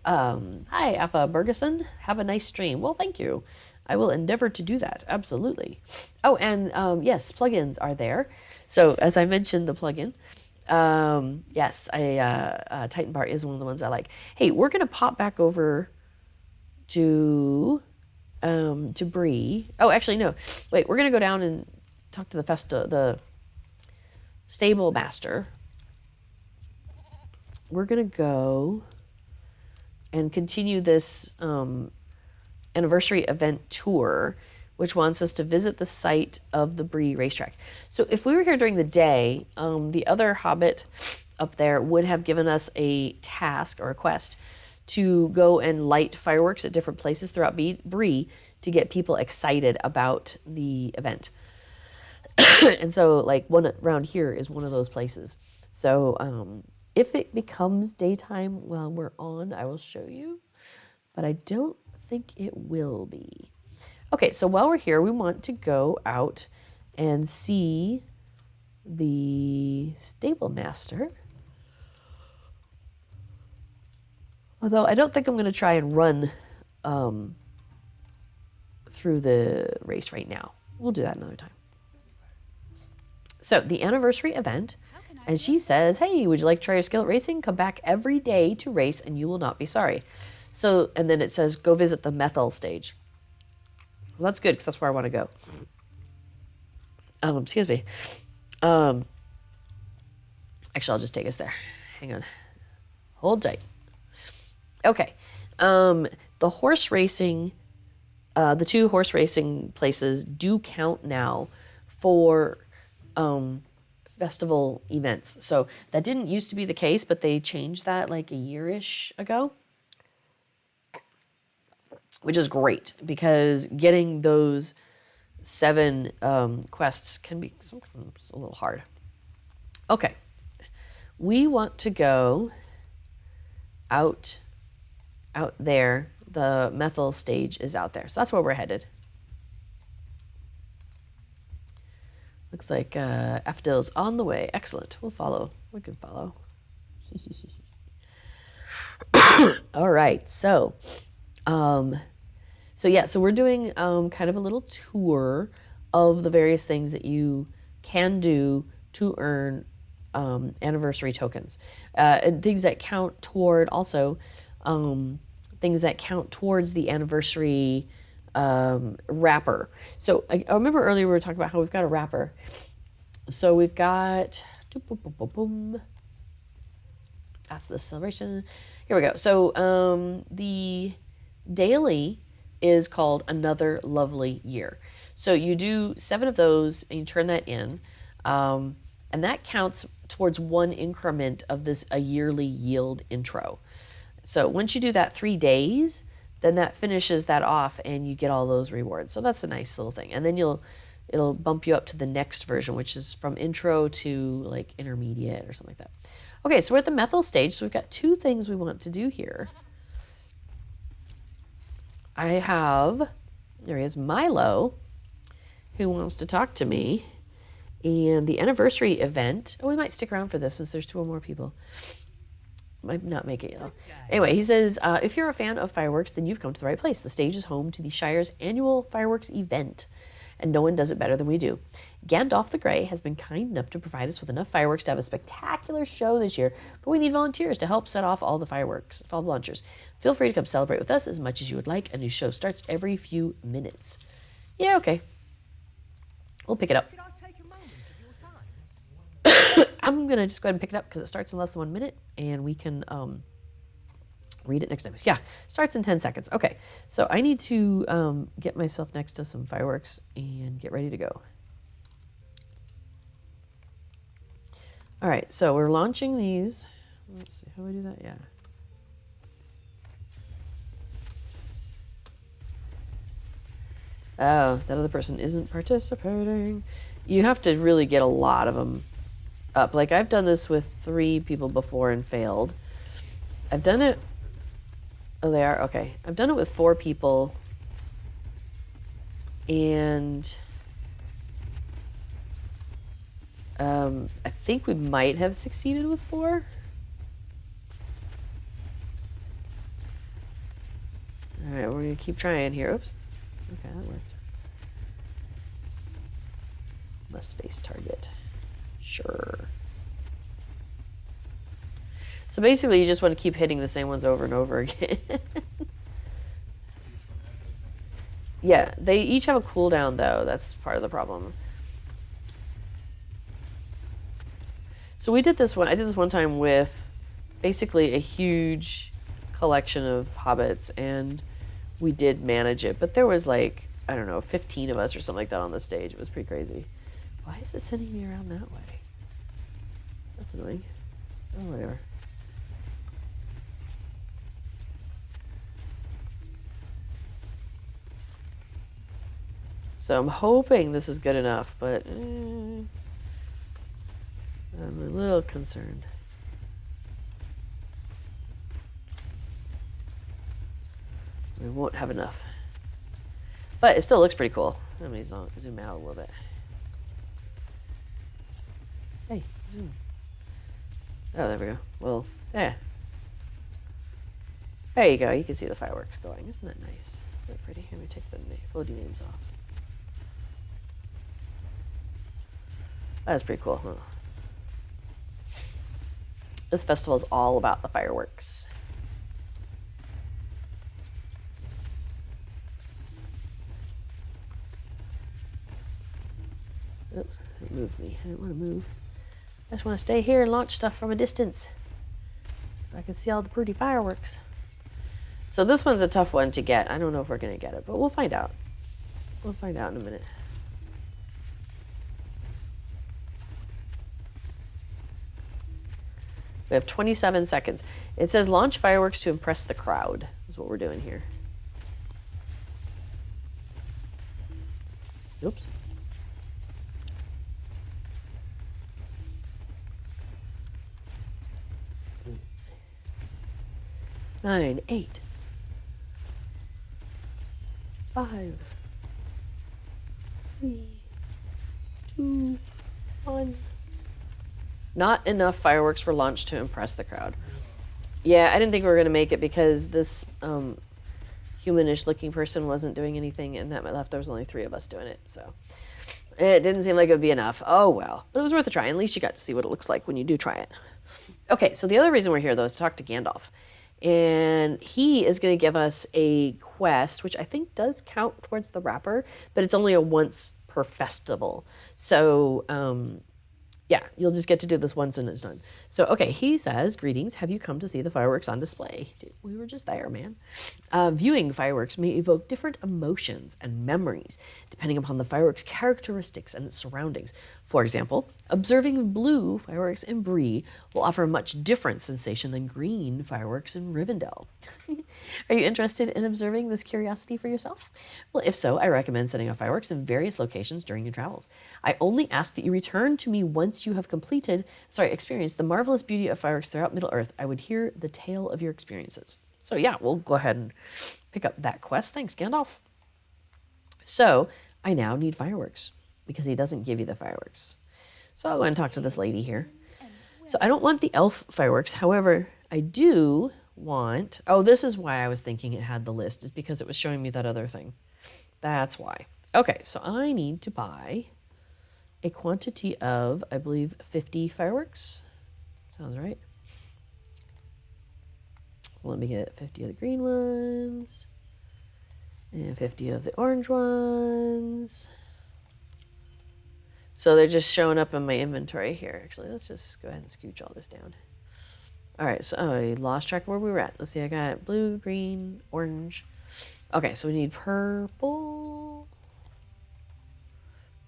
hi, Alpha Bergeson. Have a nice stream. Well, thank you. I will endeavor to do that. Absolutely. Oh, and yes, plugins are there. So as I mentioned, the plugin, yes, Titan Bar is one of the ones I like. Hey, we're gonna pop back over to Bree. Oh, actually, no. Wait, we're gonna go down and talk to the stable master. We're gonna go and continue this anniversary event tour, which wants us to visit the site of the Bree racetrack. So if we were here during the day, the other Hobbit up there would have given us a task or a quest to go and light fireworks at different places throughout Bree to get people excited about the event. And so like one around here is one of those places. So if it becomes daytime while we're on, I will show you, but I don't think it will be. Okay, so while we're here, we want to go out and see the stable master. Although I don't think I'm going to try and run through the race right now. We'll do that another time. So the anniversary event, and she says, hey, would you like to try your skill at racing? Come back every day to race and you will not be sorry. So, and then it says, go visit the methyl stage. Well, that's good because that's where I want to go. Excuse me. Actually, I'll just take us there. Hang on. Hold tight. Okay. The horse racing, the 2 horse racing places do count now for festival events. So that didn't used to be the case, but they changed that like a year-ish ago, which is great because getting those 7 quests can be sometimes a little hard. Okay. We want to go out there. The methyl stage is out there. So that's where we're headed. Looks like Afdil's on the way. Excellent. We'll follow. We can follow. All right. So we're doing kind of a little tour of the various things that you can do to earn anniversary tokens, and things that count toward also things that count towards the anniversary wrapper. So I remember earlier we were talking about how we've got a wrapper. So we've got that's the celebration. Here we go. So the daily is called Another Lovely Year. So you do 7 of those and you turn that in, and that counts towards 1 increment of a yearly yield intro. So once you do that 3 days, then that finishes that off and you get all those rewards. So that's a nice little thing. And then it'll bump you up to the next version, which is from intro to like intermediate or something like that. Okay, so we're at the methyl stage. So we've got 2 things we want to do here. There he is, Milo, who wants to talk to me. And the anniversary event, we might stick around for this since there's 2 or more people. Might not make it, though. Anyway, he says, if you're a fan of fireworks, then you've come to the right place. The stage is home to the Shire's annual fireworks event, and no one does it better than we do. Gandalf the Grey has been kind enough to provide us with enough fireworks to have a spectacular show this year, but we need volunteers to help set off all the fireworks, all the launchers. Feel free to come celebrate with us as much as you would like. A new show starts every few minutes. Yeah, okay. We'll pick it up. I'm going to just go ahead and pick it up because it starts in less than 1 minute, and we can read it next time. Yeah, starts in 10 seconds. Okay, so I need to get myself next to some fireworks and get ready to go. All right, so we're launching these. Let's see, how do I do that? Yeah. Oh, that other person isn't participating. You have to really get a lot of them up. Like, I've done this with 3 people before and failed. I've done it... Oh, they are? Okay. I've done it with 4 people. And... I think we might have succeeded with 4. Alright, we're going to keep trying here. Oops. Okay, that worked. Must face target. Sure. So basically, you just want to keep hitting the same ones over and over again. Yeah, they each have a cooldown, though. That's part of the problem. So we did this one. I did this one time with basically a huge collection of hobbits, and we did manage it. But there was like, I don't know, 15 of us or something like that on the stage. It was pretty crazy. Why is it sending me around that way? That's annoying. Oh, whatever. So I'm hoping this is good enough, but I'm a little concerned. We won't have enough. But it still looks pretty cool. Let me zoom out a little bit. Hey, zoom. Oh, there we go. Well, yeah. There you go. You can see the fireworks going. Isn't that nice? Isn't that pretty? Let me take the floaty names off. That's pretty cool, huh? This festival is all about the fireworks. Oops, it moved me. I didn't want to move. I just want to stay here and launch stuff from a distance. So I can see all the pretty fireworks. So this one's a tough one to get. I don't know if we're going to get it, but we'll find out. We'll find out in a minute. We have 27 seconds. It says launch fireworks to impress the crowd. Is what we're doing here. Oops. Nine, 8, 5, 3, 2, 1. Not enough fireworks were launched to impress the crowd. Yeah, I didn't think we were going to make it because this humanish looking person wasn't doing anything, and that left there was only 3 of us doing it. So it didn't seem like it would be enough. Oh, well. But it was worth a try. At least you got to see what it looks like when you do try it. Okay, so the other reason we're here, though, is to talk to Gandalf. And he is going to give us a quest, which I think does count towards the wrapper, but it's only a once per festival. So, yeah, you'll just get to do this once and it's done. So, okay, he says, greetings, have you come to see the fireworks on display? We were just there, man. Viewing fireworks may evoke different emotions and memories, depending upon the fireworks' characteristics and its surroundings. For example, observing blue fireworks in Bree will offer a much different sensation than green fireworks in Rivendell. Are you interested in observing this curiosity for yourself? Well, if so, I recommend setting off fireworks in various locations during your travels. I only ask that you return to me once you have experienced the marvelous beauty of fireworks throughout Middle-earth. I would hear the tale of your experiences. So yeah, we'll go ahead and pick up that quest. Thanks, Gandalf. So I now need fireworks because he doesn't give you the fireworks. So I'll go and talk to this lady here. So I don't want the elf fireworks. However, I do want... Oh, this is why I was thinking it had the list, is because it was showing me that other thing. That's why. Okay, so I need to buy a quantity of, I believe, 50 fireworks. Sounds right. Let me get 50 of the green ones and 50 of the orange ones. So they're just showing up in my inventory here. Actually, let's just go ahead and scooch all this down. All right, so I lost track of where we were at. Let's see, I got blue, green, orange. Okay, so we need purple.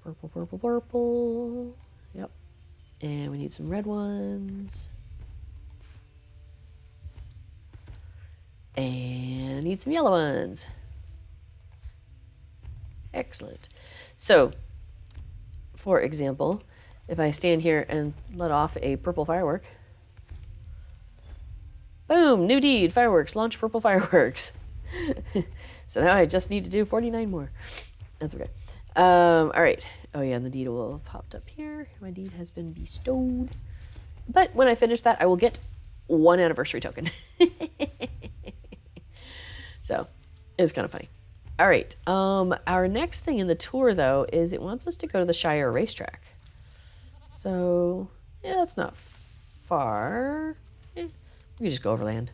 Purple, purple, purple. Yep. And we need some red ones. And I need some yellow ones. Excellent. So, for example, if I stand here and let off a purple firework, boom, new deed, fireworks, launch purple fireworks. So now I just need to do 49 more. That's okay. All right. Oh yeah, and the deed will have popped up here. My deed has been bestowed. But when I finish that, I will get 1 anniversary token. So it's kind of funny. All right. Our next thing in the tour, though, is it wants us to go to the Shire racetrack. So yeah, that's not far. We could just go overland.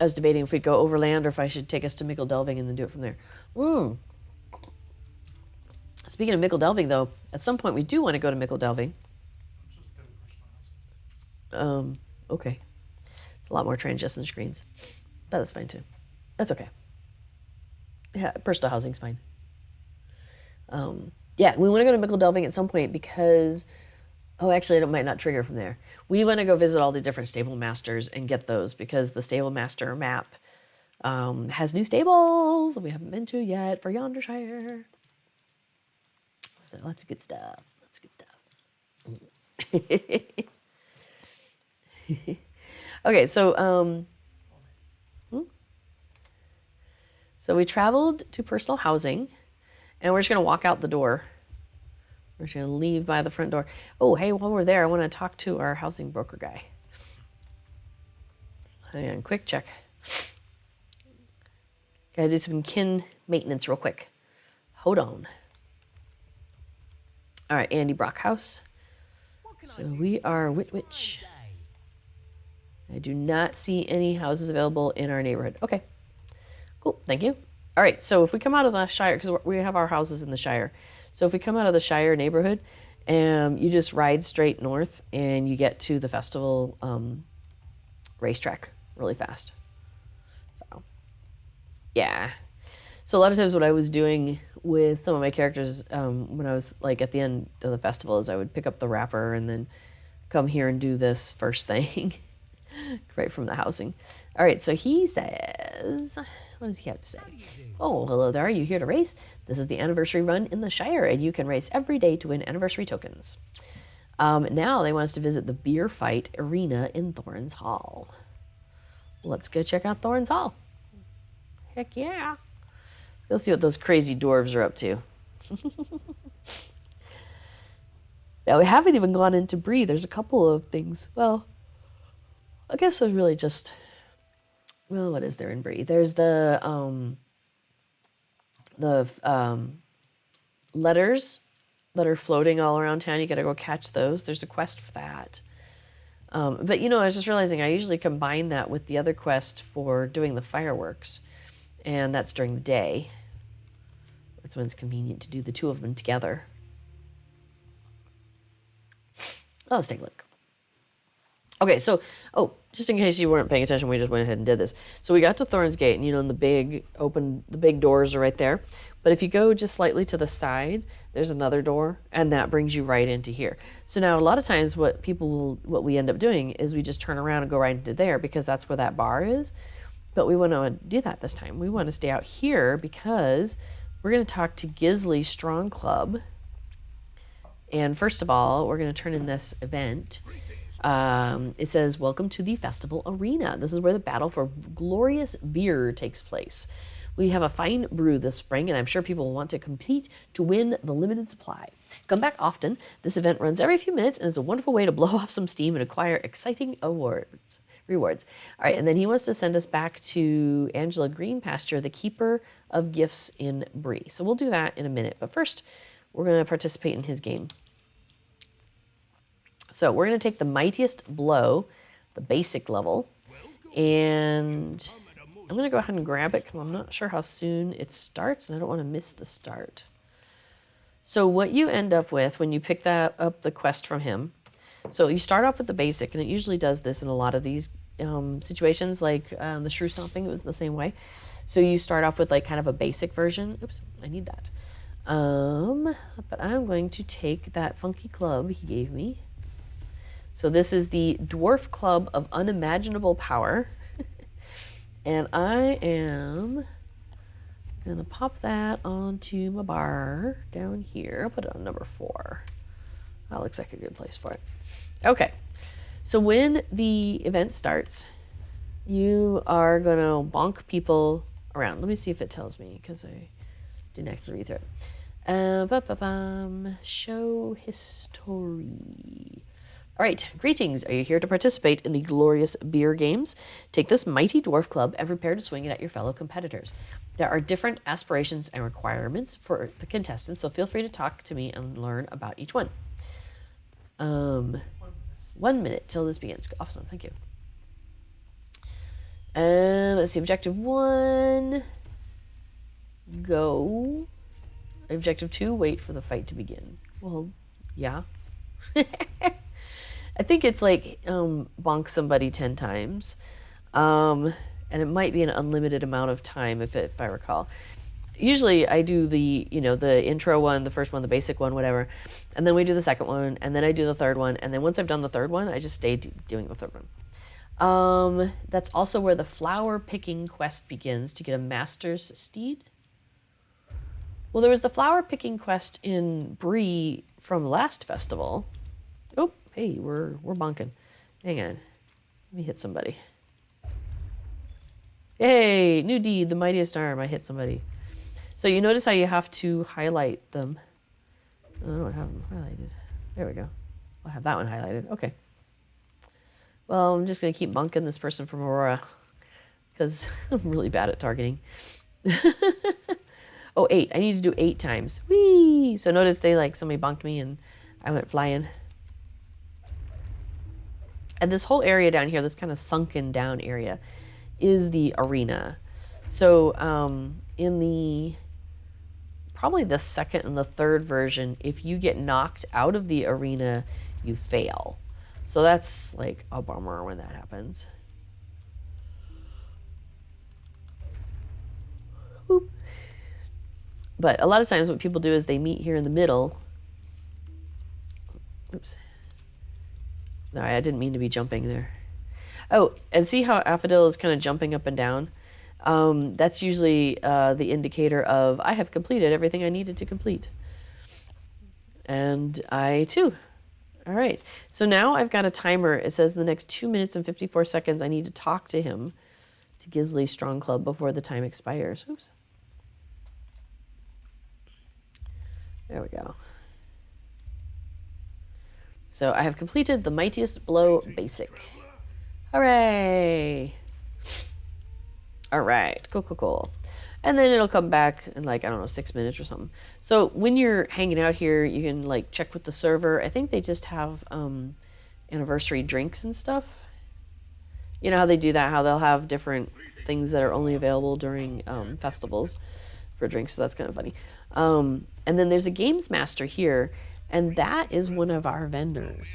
I was debating if we'd go overland or if I should take us to Mickle Delving and then do it from there. Speaking of Mickle Delving, though, at some point we do want to go to Mickle Delving. Okay. It's a lot more transition screens, but that's fine too. That's okay. Yeah, personal housing's fine. Yeah, we want to go to Mickle Delving at some point because... Oh, actually, it might not trigger from there. We want to go visit all the different stable masters and get those because the stable master map has new stables we haven't been to yet for Yonder Shire. So lots of good stuff. Lots of good stuff. Okay, so so we traveled to personal housing, and we're just gonna walk out the door. We're just gonna leave by the front door. Oh, hey, while we're there, I want to talk to our housing broker guy. Hang on, quick check. Gotta do some kin maintenance real quick. Hold on. All right, Andy Brockhouse. So we are Whitwich. I do not see any houses available in our neighborhood. Okay, cool, thank you. All right, so if we come out of the Shire, because we have our houses in the Shire. So if we come out of the Shire neighborhood, you just ride straight north and you get to the festival racetrack really fast. So, yeah. So a lot of times what I was doing with some of my characters when I was like at the end of the festival is I would pick up the wrapper and then come here and do this first thing right from the housing. All right, so he says, what does he have to say? Oh, hello there. Are you here to race? This is the anniversary run in the Shire, and you can race every day to win anniversary tokens. Now they want us to visit the beer fight arena in Thorns Hall. Let's go check out Thorns Hall. Heck yeah. Let's see what those crazy dwarves are up to. Now, we haven't even gone into Bree. There's a couple of things. Well, I guess there's really just... Well, what is there in Bree? There's the letters that are floating all around town. You got to go catch those. There's a quest for that. But, you know, I was just realizing I usually combine that with the other quest for doing the fireworks. And that's during the day. That's when it's convenient to do the two of them together. Oh, let's take a look. Okay, so, just in case you weren't paying attention, we just went ahead and did this. So we got to Thorns Gate, and you know, the big doors are right there. But if you go just slightly to the side, there's another door, and that brings you right into here. So now a lot of times what we end up doing is we just turn around and go right into there because that's where that bar is. But we want to do that this time. We want to stay out here because we're going to talk to Gisley Strong Club. And first of all, we're going to turn in this event. It says, welcome to the festival arena. This is where the battle for glorious beer takes place. We have a fine brew this spring, and I'm sure people will want to compete to win the limited supply. Come back often. This event runs every few minutes, and it's a wonderful way to blow off some steam and acquire exciting rewards. All right, and then he wants to send us back to Angela Greenpasture, the keeper of gifts in Bree. So we'll do that in a minute. But first, we're going to participate in his game. So we're going to take the Mightiest Blow, the basic level, and I'm going to go ahead and grab it because I'm not sure how soon it starts, and I don't want to miss the start. So what you end up with when you pick that up, the quest from him, so you start off with the basic, and it usually does this in a lot of these situations, like the shrew stomping, it was the same way. So you start off with like kind of a basic version. Oops, I need that. But I'm going to take that funky club he gave me. So this is the Dwarf Club of Unimaginable Power. And I am going to pop that onto my bar down here. I'll put it on number 4. That looks like a good place for it. Okay. So when the event starts, you are going to bonk people around. Let me see if it tells me because I didn't actually read through it. Show history. All right, greetings. Are you here to participate in the glorious beer games? Take this mighty dwarf club and prepare to swing it at your fellow competitors. There are different aspirations and requirements for the contestants, so feel free to talk to me and learn about each one. 1 minute till this begins. Awesome, thank you. Let's see, objective 1, go. Objective 2, wait for the fight to begin. Well, yeah. I think it's like bonk somebody 10 times. And it might be an unlimited amount of time if I recall. Usually I do the intro one, the first one, the basic one, whatever. And then we do the second one, and then I do the third one. And then once I've done the third one, I just stay doing the third one. That's also where the flower picking quest begins to get a master's steed. Well, there was the flower picking quest in Bree from last festival. Oh, hey, we're bonking. Hang on. Let me hit somebody. Hey, new deed, the mightiest arm. I hit somebody. So you notice how you have to highlight them. I don't have them highlighted. There we go. I'll have that one highlighted. Okay. Well, I'm just going to keep bonking this person from Aurora because I'm really bad at targeting. Oh, 8. I need to do 8 times. Whee! So notice they like somebody bonked me and I went flying. And this whole area down here, this kind of sunken down area, is the arena. So in the probably the second and the third version, if you get knocked out of the arena, you fail. So that's like a bummer when that happens. Whoop. But a lot of times what people do is they meet here in the middle. Oops. No, I didn't mean to be jumping there. Oh, and see how Affodil is kind of jumping up and down? That's usually the indicator of I have completed everything I needed to complete. And I too. All right. So now I've got a timer. It says the next 2 minutes and 54 seconds I need to talk to him, to Gisley Strong Club, before the time expires. Oops. There we go. So I have completed the Mightiest Blow Basic. Hooray! All right, cool. And then it'll come back in like, I don't know, 6 minutes or something. So when you're hanging out here, you can like check with the server. I think they just have anniversary drinks and stuff. You know how they do that, how they'll have different things that are only available during festivals for drinks. So that's kind of funny. And then there's a games master here, and that is one of our vendors.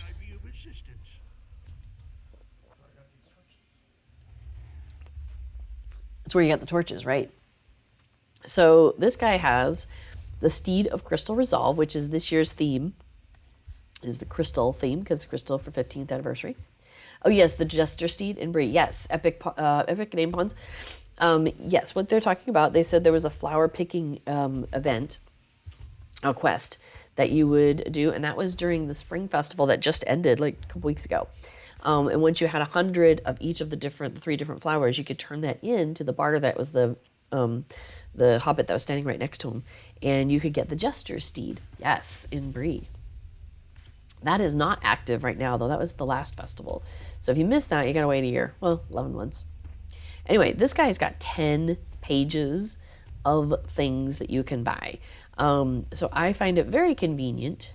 That's where you got the torches, right? So this guy has the Steed of Crystal Resolve, which is this year's theme, is the crystal theme, because it's crystal for 15th anniversary. Oh yes, the Jester Steed in Bree. Yes, epic name puns. Yes, what they're talking about, they said there was a flower picking event, a quest, that you would do, and that was during the Spring Festival that just ended like a couple weeks ago. And once you had 100 of each of the 3 different flowers, you could turn that in to the barter that was the Hobbit that was standing right next to him, and you could get the Jester Steed. Yes, in Bree. That is not active right now, though. That was the last festival. So if you missed that, you gotta wait a year. Well, 11 months. Anyway, this guy's got 10 pages of things that you can buy. So I find it very convenient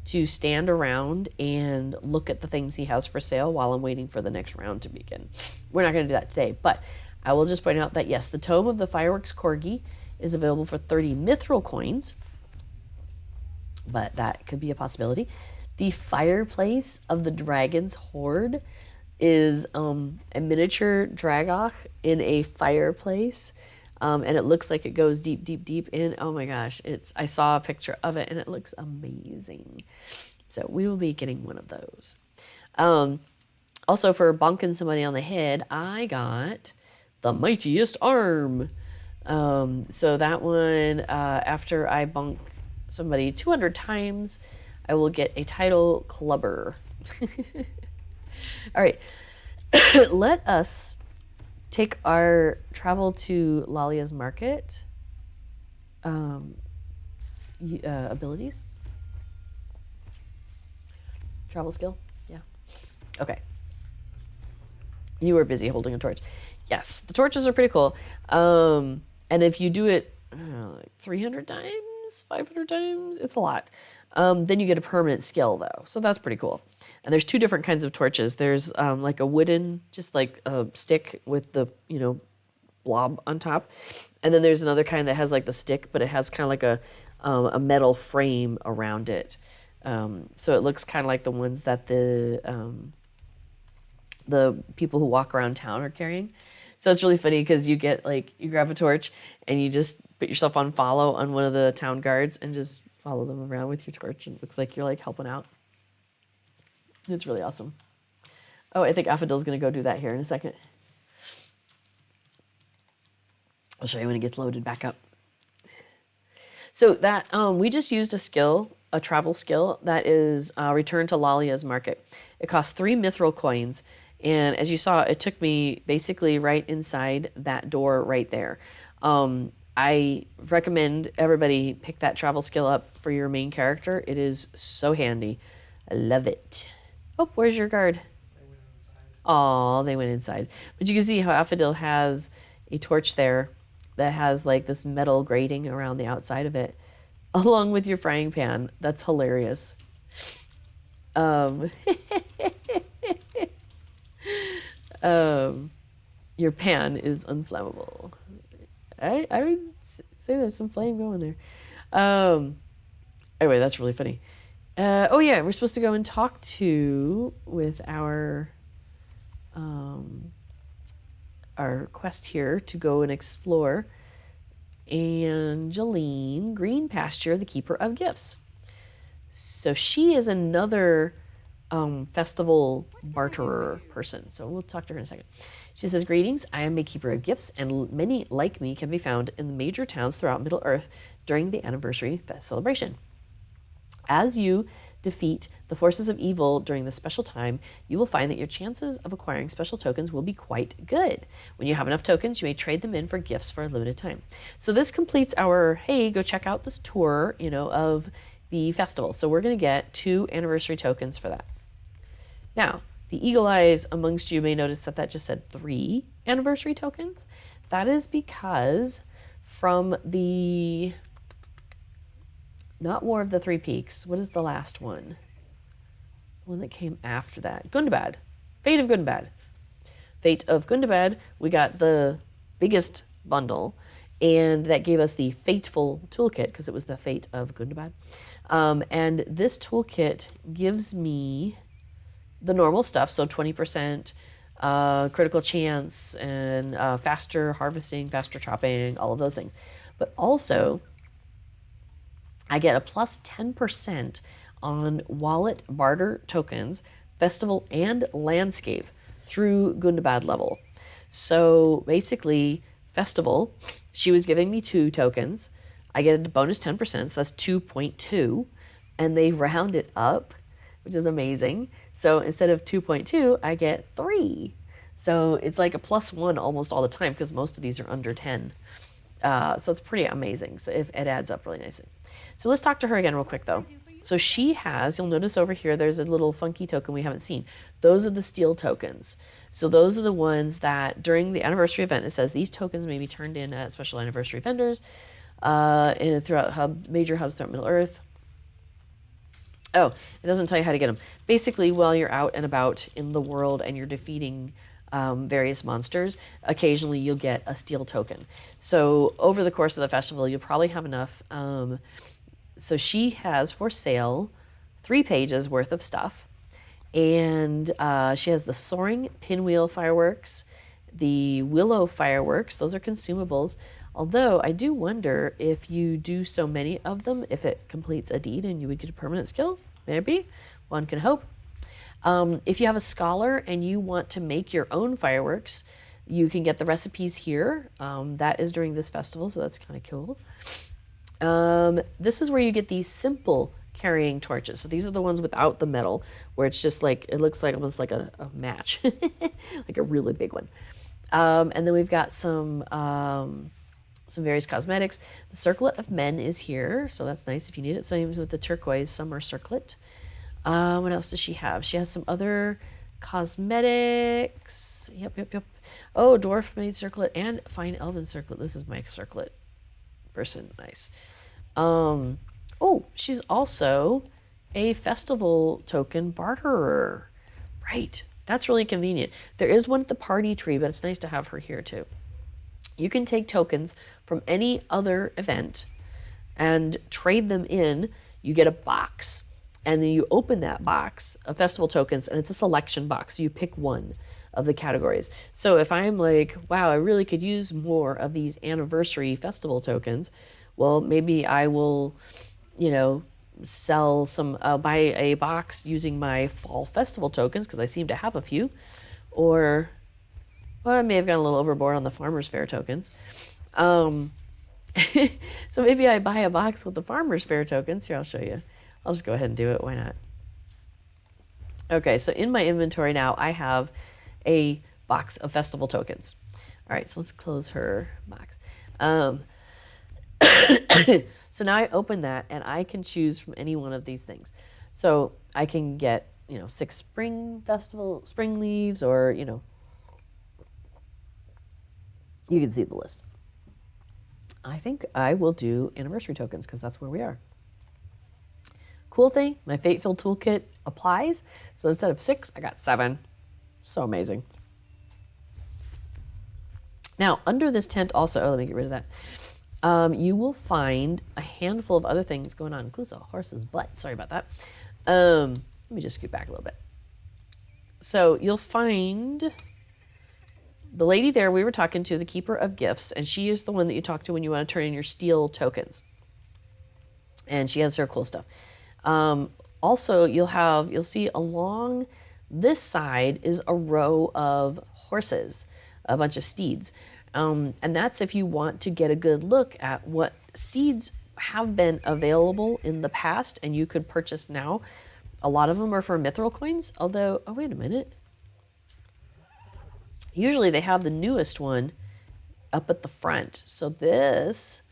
to stand around and look at the things he has for sale while I'm waiting for the next round to begin. We're not going to do that today, but I will just point out that yes, the Tome of the Fireworks Corgi is available for 30 mithril coins, but that could be a possibility. The Fireplace of the Dragon's Hoard is a miniature Dragoch in a fireplace. And it looks like it goes deep in. Oh my gosh, I saw a picture of it and it looks amazing. So we will be getting one of those. Also for bonking somebody on the head, I got the Mightiest Arm. So that one, after I bonk somebody 200 times, I will get a title clubber. All right, let us take our travel to Lalia's Market abilities. Travel skill? Yeah. Okay. You were busy holding a torch. Yes, the torches are pretty cool. And if you do it like 300 times, 500 times, it's a lot. Then you get a permanent skill, though. So that's pretty cool. And there's 2 different kinds of torches. There's like a wooden, just like a stick with the, blob on top. And then there's another kind that has like the stick, but it has kind of like a metal frame around it. So it looks kind of like the ones that the people who walk around town are carrying. So it's really funny because you get like, you grab a torch and you just put yourself on follow on one of the town guards and just follow them around with your torch, and it looks like you're like helping out. It's really awesome. Oh, I think Affodil's gonna go do that here in a second. I'll show you when it gets loaded back up. So that we just used a skill, a travel skill that is Return to Lalia's Market. It costs 3 mithril coins, and as you saw, it took me basically right inside that door right there. I recommend everybody pick that travel skill up for your main character. It is so handy. I love it. Oh, where's your guard? Oh, they went inside. But you can see how Affodil has a torch there that has like this metal grating around the outside of it, along with your frying pan. That's hilarious. Um, your pan is unflammable. I would say there's some flame going there. Anyway, that's really funny. Oh yeah, we're supposed to go and talk with our quest here to go and explore Angeline Green Pasture, the Keeper of Gifts. So she is another festival barterer person. So we'll talk to her in a second. She says, greetings, I am a keeper of gifts, and many like me can be found in the major towns throughout Middle-earth during the anniversary celebration. As you defeat the forces of evil during this special time, you will find that your chances of acquiring special tokens will be quite good. When you have enough tokens, you may trade them in for gifts for a limited time. So this completes our, hey, go check out this tour, of the festival. So we're going to get 2 anniversary tokens for that. Now, the eagle eyes amongst you may notice that just said 3 anniversary tokens. That is because from the, not War of the Three Peaks, what is the last one? The one that came after that. Gundabad. Fate of Gundabad. Fate of Gundabad, we got the biggest bundle, and that gave us the Fateful Toolkit, because it was the Fate of Gundabad. And this toolkit gives me the normal stuff, so 20% critical chance and faster harvesting, faster chopping, all of those things. But also, I get a plus 10% on wallet barter tokens, festival, and landscape through Gundabad level. So basically, festival, she was giving me 2 tokens. I get a bonus 10%, so that's 2.2, and they round it up, which is amazing. So instead of 2.2, I get 3. So it's like a plus 1 almost all the time, because most of these are under 10. So it's pretty amazing. So it adds up really nicely. So let's talk to her again real quick, though. So she has, you'll notice over here, there's a little funky token we haven't seen. Those are the steel tokens. So those are the ones that during the anniversary event, it says these tokens may be turned in at special anniversary vendors and throughout major hubs throughout Middle-earth. Oh, it doesn't tell you how to get them. Basically, while you're out and about in the world and you're defeating various monsters, occasionally you'll get a steel token. So over the course of the festival, you'll probably have enough. So she has for sale 3 pages worth of stuff. And she has the Soaring Pinwheel fireworks, the Willow fireworks. Those are consumables. Although I do wonder if you do so many of them, if it completes a deed and you would get a permanent skill. Maybe. One can hope. If you have a scholar and you want to make your own fireworks, you can get the recipes here. That is during this festival, so that's kind of cool. This is where you get these simple carrying torches. So these are the ones without the metal, where it's just like, it looks like almost like a match, like a really big one. And then we've got some various cosmetics. The Circlet of Men is here, so that's nice if you need it. Same with the turquoise summer circlet. What else does she have? She has some other cosmetics. Yep. Oh, dwarf made circlet and fine elven circlet. This is my circlet person. Nice. Oh, she's also a festival token barterer. Right. That's really convenient. There is one at the party tree, but it's nice to have her here too. You can take tokens from any other event and trade them in. You get a box, and then you open that box of festival tokens, and it's a selection box. So you pick one of the categories. So if I'm like, wow, I really could use more of these anniversary festival tokens, well, maybe I will, sell some, buy a box using my fall festival tokens, because I seem to have a few, or well, I may have gone a little overboard on the Farmer's Fair tokens. So maybe I buy a box with the Farmer's Fair tokens. Here, I'll show you. I'll just go ahead and do it. Why not? Okay, so in my inventory now, I have a box of festival tokens. All right, so let's close her box. So now I open that, and I can choose from any one of these things. So I can get, 6 spring leaves, or, you can see the list. I think I will do anniversary tokens because that's where we are. Cool thing, my Fate-Filled Toolkit applies. So instead of 6, I got 7. So amazing. Now, under this tent also, let me get rid of that. You will find a handful of other things going on, inclusive a horse's butt. Sorry about that. Let me just scoot back a little bit. So you'll find the lady there we were talking to, the Keeper of Gifts, and she is the one that you talk to when you want to turn in your steel tokens. And she has her cool stuff. Also, you'll see along this side is a row of horses, a bunch of steeds. And that's if you want to get a good look at what steeds have been available in the past and you could purchase now. A lot of them are for mithril coins, although, oh, wait a minute. Usually they have the newest one up at the front. So this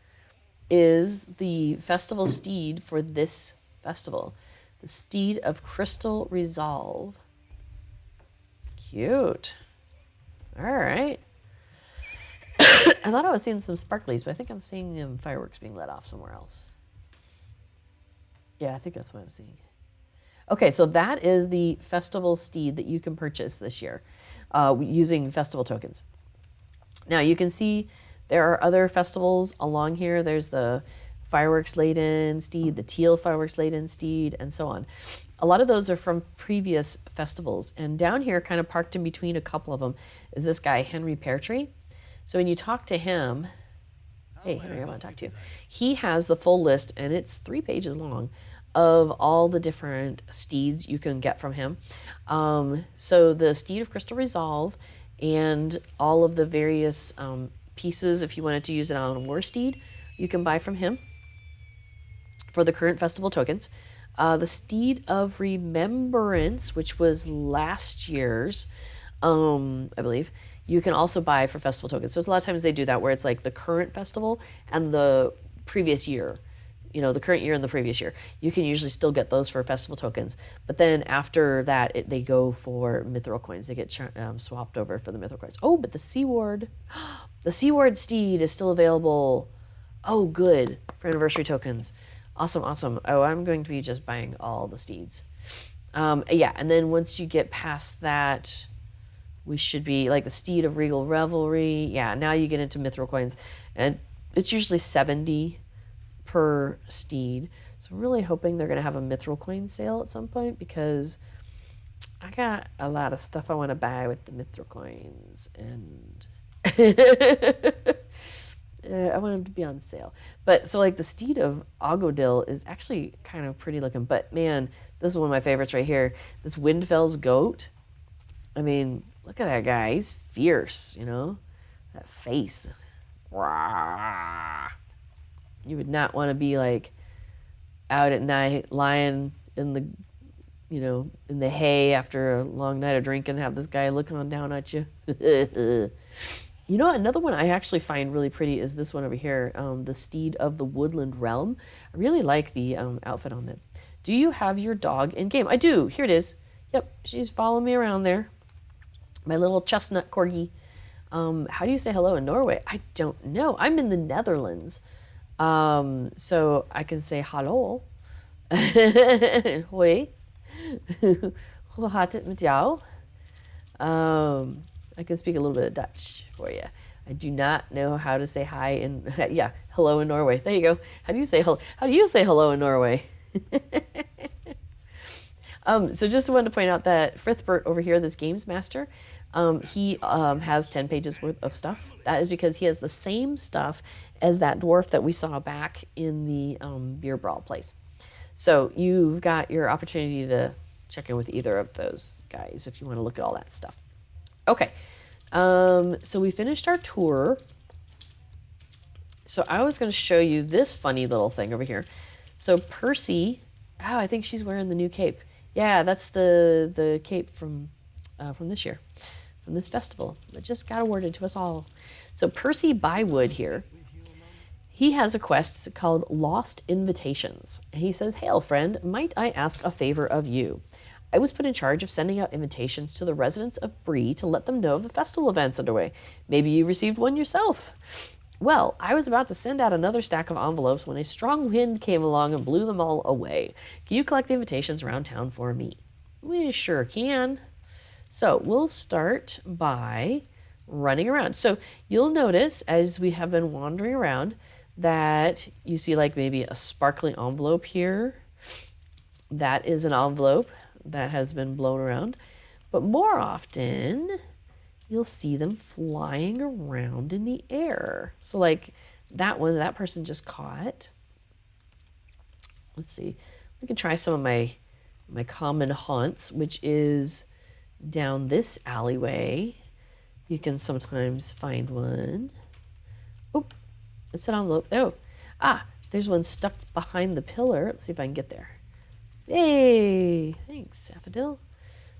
is the festival steed for this festival. The Steed of Crystal Resolve. Cute. All right. I thought I was seeing some sparklies, but I think I'm seeing fireworks being let off somewhere else. Yeah, I think that's what I'm seeing. Okay, so that is the festival steed that you can purchase this year using festival tokens. Now you can see there are other festivals along here. There's the fireworks laden steed, the teal fireworks laden steed, and so on. A lot of those are from previous festivals. And down here, kind of parked in between a couple of them, is this guy, Henry Peartree. So when you talk to him, hey, Henry, I want to talk to you. He has the full list, and it's 3 pages long, of all the different steeds you can get from him. So the Steed of Crystal Resolve and all of the various pieces, if you wanted to use it on a war steed, you can buy from him for the current festival tokens. The Steed of Remembrance, which was last year's, I believe, you can also buy for festival tokens. So a lot of times they do that where it's like the current festival and the previous year. You know, the current year and the previous year. You can usually still get those for festival tokens. But then after that, they go for mithril coins. They get swapped over for the mithril coins. Oh, but the Seaward steed is still available. Oh, good. For anniversary tokens. Awesome, awesome. Oh, I'm going to be just buying all the steeds. Yeah, and then once you get past that, we should be like the Steed of Regal Revelry. Yeah, now you get into mithril coins. And it's usually 70 per steed. So I'm really hoping they're going to have a mithril coin sale at some point because I got a lot of stuff I want to buy with the mithril coins. And I want them to be on sale. But so like the Steed of Ogodil is actually kind of pretty looking. But man, this is one of my favorites right here. This Windfell's goat. I mean, look at that guy. He's fierce, you know? That face. Rawr. You would not want to be like out at night lying in the, you know, in the hay after a long night of drinking and have this guy looking on down at you. You know, another one I actually find really pretty is this one over here, the Steed of the Woodland Realm. I really like the outfit on it. Do you have your dog in game? I do. Here it is. Yep, she's following me around there. My little chestnut corgi. How do you say hello in Norway? I don't know. I'm in the Netherlands. So I can say hallo. Hoi. Hoe gaat het met jou? I can speak a little bit of Dutch for you. I do not know how to say hi in yeah, hello in Norway. There you go. How do you say hello in Norway? So just wanted to point out that Frithbert over here, this games master, he has 10 pages worth of stuff. That is because he has the same stuff as that dwarf that we saw back in the beer brawl place. So you've got your opportunity to check in with either of those guys if you want to look at all that stuff. Okay, so we finished our tour. So I was going to show you this funny little thing over here. So Percy, oh, I think she's wearing the new cape. Yeah, that's the cape from this year, from this festival that just got awarded to us all. So Percy Bywood here, he has a quest called Lost Invitations. He says, "Hail, friend, might I ask a favor of you? I was put in charge of sending out invitations to the residents of Bree to let them know of the festival events underway. Maybe you received one yourself. Well, I was about to send out another stack of envelopes when a strong wind came along and blew them all away. Can you collect the invitations around town for me? We sure can. So we'll start by running around. So you'll notice as we have been wandering around that you see like maybe a sparkling envelope here. That is an envelope that has been blown around. But more often, you'll see them flying around in the air. So like that one, that person just caught. Let's see. We can try some of my common haunts, which is down this alleyway. You can sometimes find one. Oh, it's an envelope. Oh, there's one stuck behind the pillar. Let's see if I can get there. Hey, thanks, Daffodil.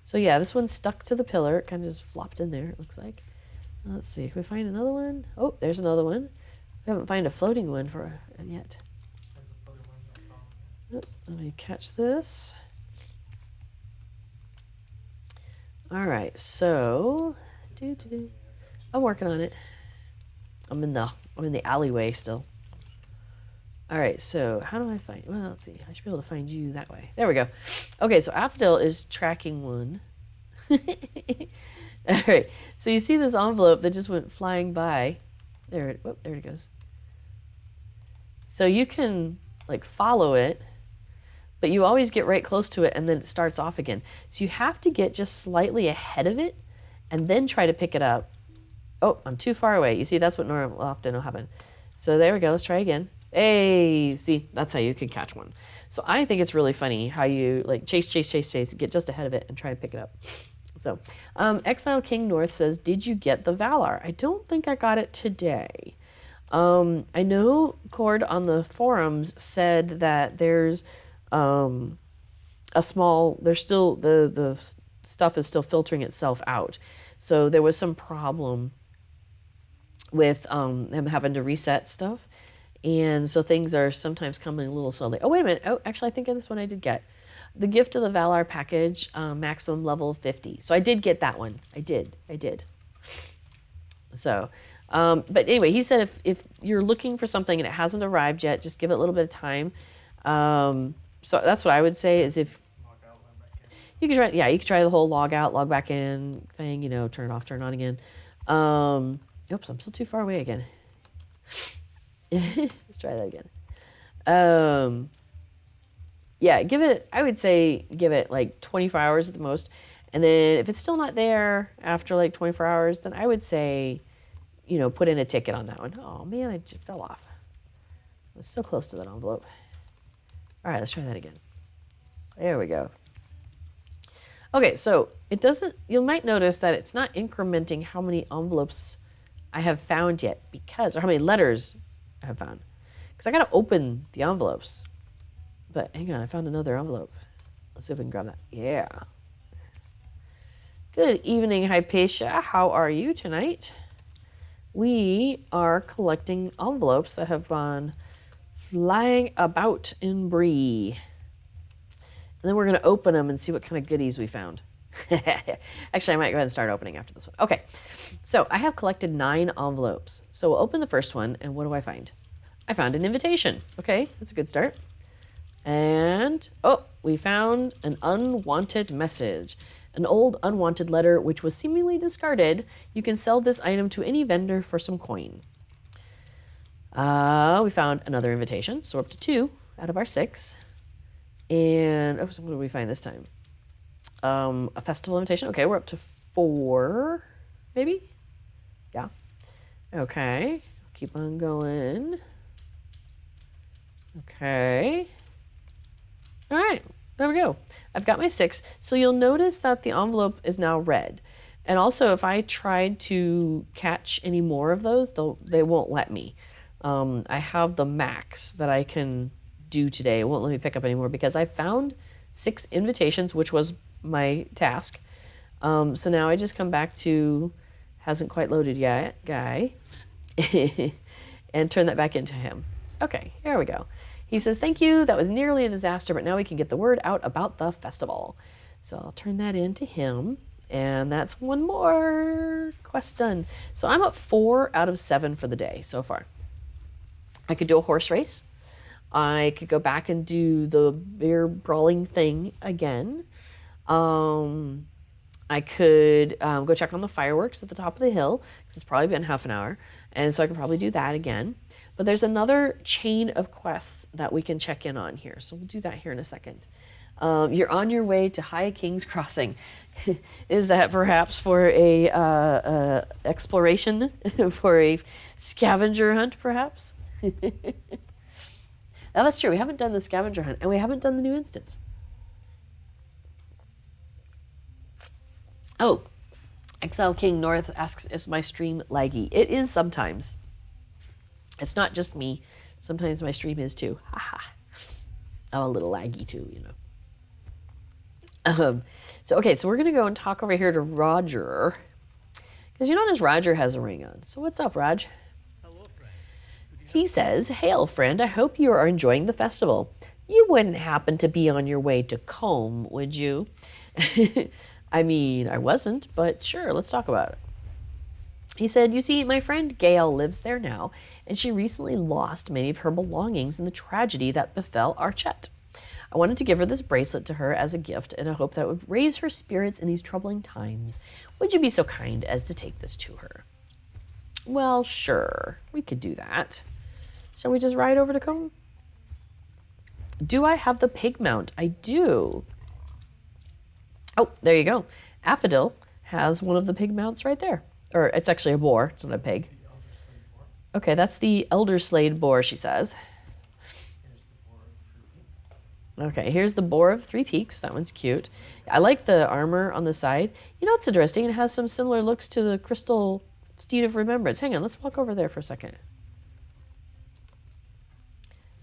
So yeah, this one's stuck to the pillar. It kind of just flopped in there, it looks like. Let's see, can we find another one? Oh, there's another one. We haven't found a floating one for yet. Oh, let me catch this. All right, so I'm working on it. I'm in the alleyway still. All right, so how do I find? Well, let's see. I should be able to find you that way. There we go. Okay, so Daffodil is tracking one. All right, so you see this envelope that just went flying by. There it goes. So you can like follow it, but you always get right close to it and then it starts off again. So you have to get just slightly ahead of it and then try to pick it up. Oh, I'm too far away. You see, that's what often will happen. So there we go. Let's try again. Hey, see, that's how you can catch one. So I think it's really funny how you like chase, get just ahead of it and try and pick it up. So Exile King North says, did you get the Valar? I don't think I got it today. I know Cord on the forums said that there's there's still, the stuff is still filtering itself out. So there was some problem with them having to reset stuff. And so things are sometimes coming a little slowly. Oh, wait a minute. Oh, actually, I think this one I did get. The Gift of the Valar package, maximum level 50. So I did get that one. I did. So, but anyway, he said if you're looking for something and it hasn't arrived yet, just give it a little bit of time. So that's what I would say is if you can try, you can try the whole log out, log back in thing, turn it off, turn it on again. Oops, I'm still too far away again. Let's try that again. I would say give it like 24 hours at the most. And then if it's still not there after like 24 hours, then I would say, put in a ticket on that one. Oh man, I just fell off. I was so close to that envelope. All right, let's try that again. There we go. Okay, so you might notice that it's not incrementing how many envelopes I have found yet or how many letters I have found. Because I got to open the envelopes. But hang on, I found another envelope. Let's see if we can grab that. Yeah. Good evening, Hypatia. How are you tonight? We are collecting envelopes that have gone flying about in Bree. And then we're going to open them and see what kind of goodies we found. Actually, I might go ahead and start opening after this one. Okay, so I have collected 9 envelopes. So we'll open the first one, and what do I find? I found an invitation. Okay, that's a good start. And, we found an unwanted message. An old unwanted letter which was seemingly discarded. You can sell this item to any vendor for some coin. We found another invitation, so we're up to 2 out of our 6. And, so what did we find this time? A festival invitation. Okay, we're up to 4, maybe? Yeah. Okay, keep on going. Okay. All right, there we go. I've got my 6. So you'll notice that the envelope is now red. And also, if I tried to catch any more of those, they won't let me. I have the max that I can do today. It won't let me pick up anymore because I found 6 invitations, which was my task. So now I just come back to hasn't quite loaded yet guy and turn that back into him. Okay, here we go. He says, thank you. That was nearly a disaster, but now we can get the word out about the festival. So I'll turn that into him. And that's one more quest done. So I'm up 4 out of 7 for the day so far. I could do a horse race. I could go back and do the bear brawling thing again. I could go check on the fireworks at the top of the hill, because it's probably been half an hour. And so I could probably do that again. But there's another chain of quests that we can check in on here. So we'll do that here in a second. You're on your way to High King's Crossing. Is that perhaps for a exploration, for a scavenger hunt, perhaps? Now that's true. We haven't done the scavenger hunt, and we haven't done the new instance. Oh, Exile King North asks, is my stream laggy? It is sometimes. It's not just me. Sometimes my stream is too. Haha. I'm a little laggy too, you know. So we're going to go and talk over here to Roger. Because you notice Roger has a ring on. So what's up, Raj? Hello, friend. He says, hail, friend. I hope you are enjoying the festival. You wouldn't happen to be on your way to Combe, would you? I mean, I wasn't, but sure, let's talk about it. He said, you see, my friend Gail lives there now, and she recently lost many of her belongings in the tragedy that befell Archette. I wanted to give her this bracelet to her as a gift, and I hope that it would raise her spirits in these troubling times. Would you be so kind as to take this to her? Well, sure, we could do that. Shall we just ride over to Combe? Do I have the pig mount? I do. Oh, there you go. Affodil has one of the pig mounts right there. Or it's actually a boar, it's not a pig. Okay, that's the Elder Slade boar, she says. Okay, here's the boar of 3 peaks. That one's cute. I like the armor on the side. You know what's interesting? It has some similar looks to the Crystal Steed of Remembrance. Hang on, let's walk over there for a second.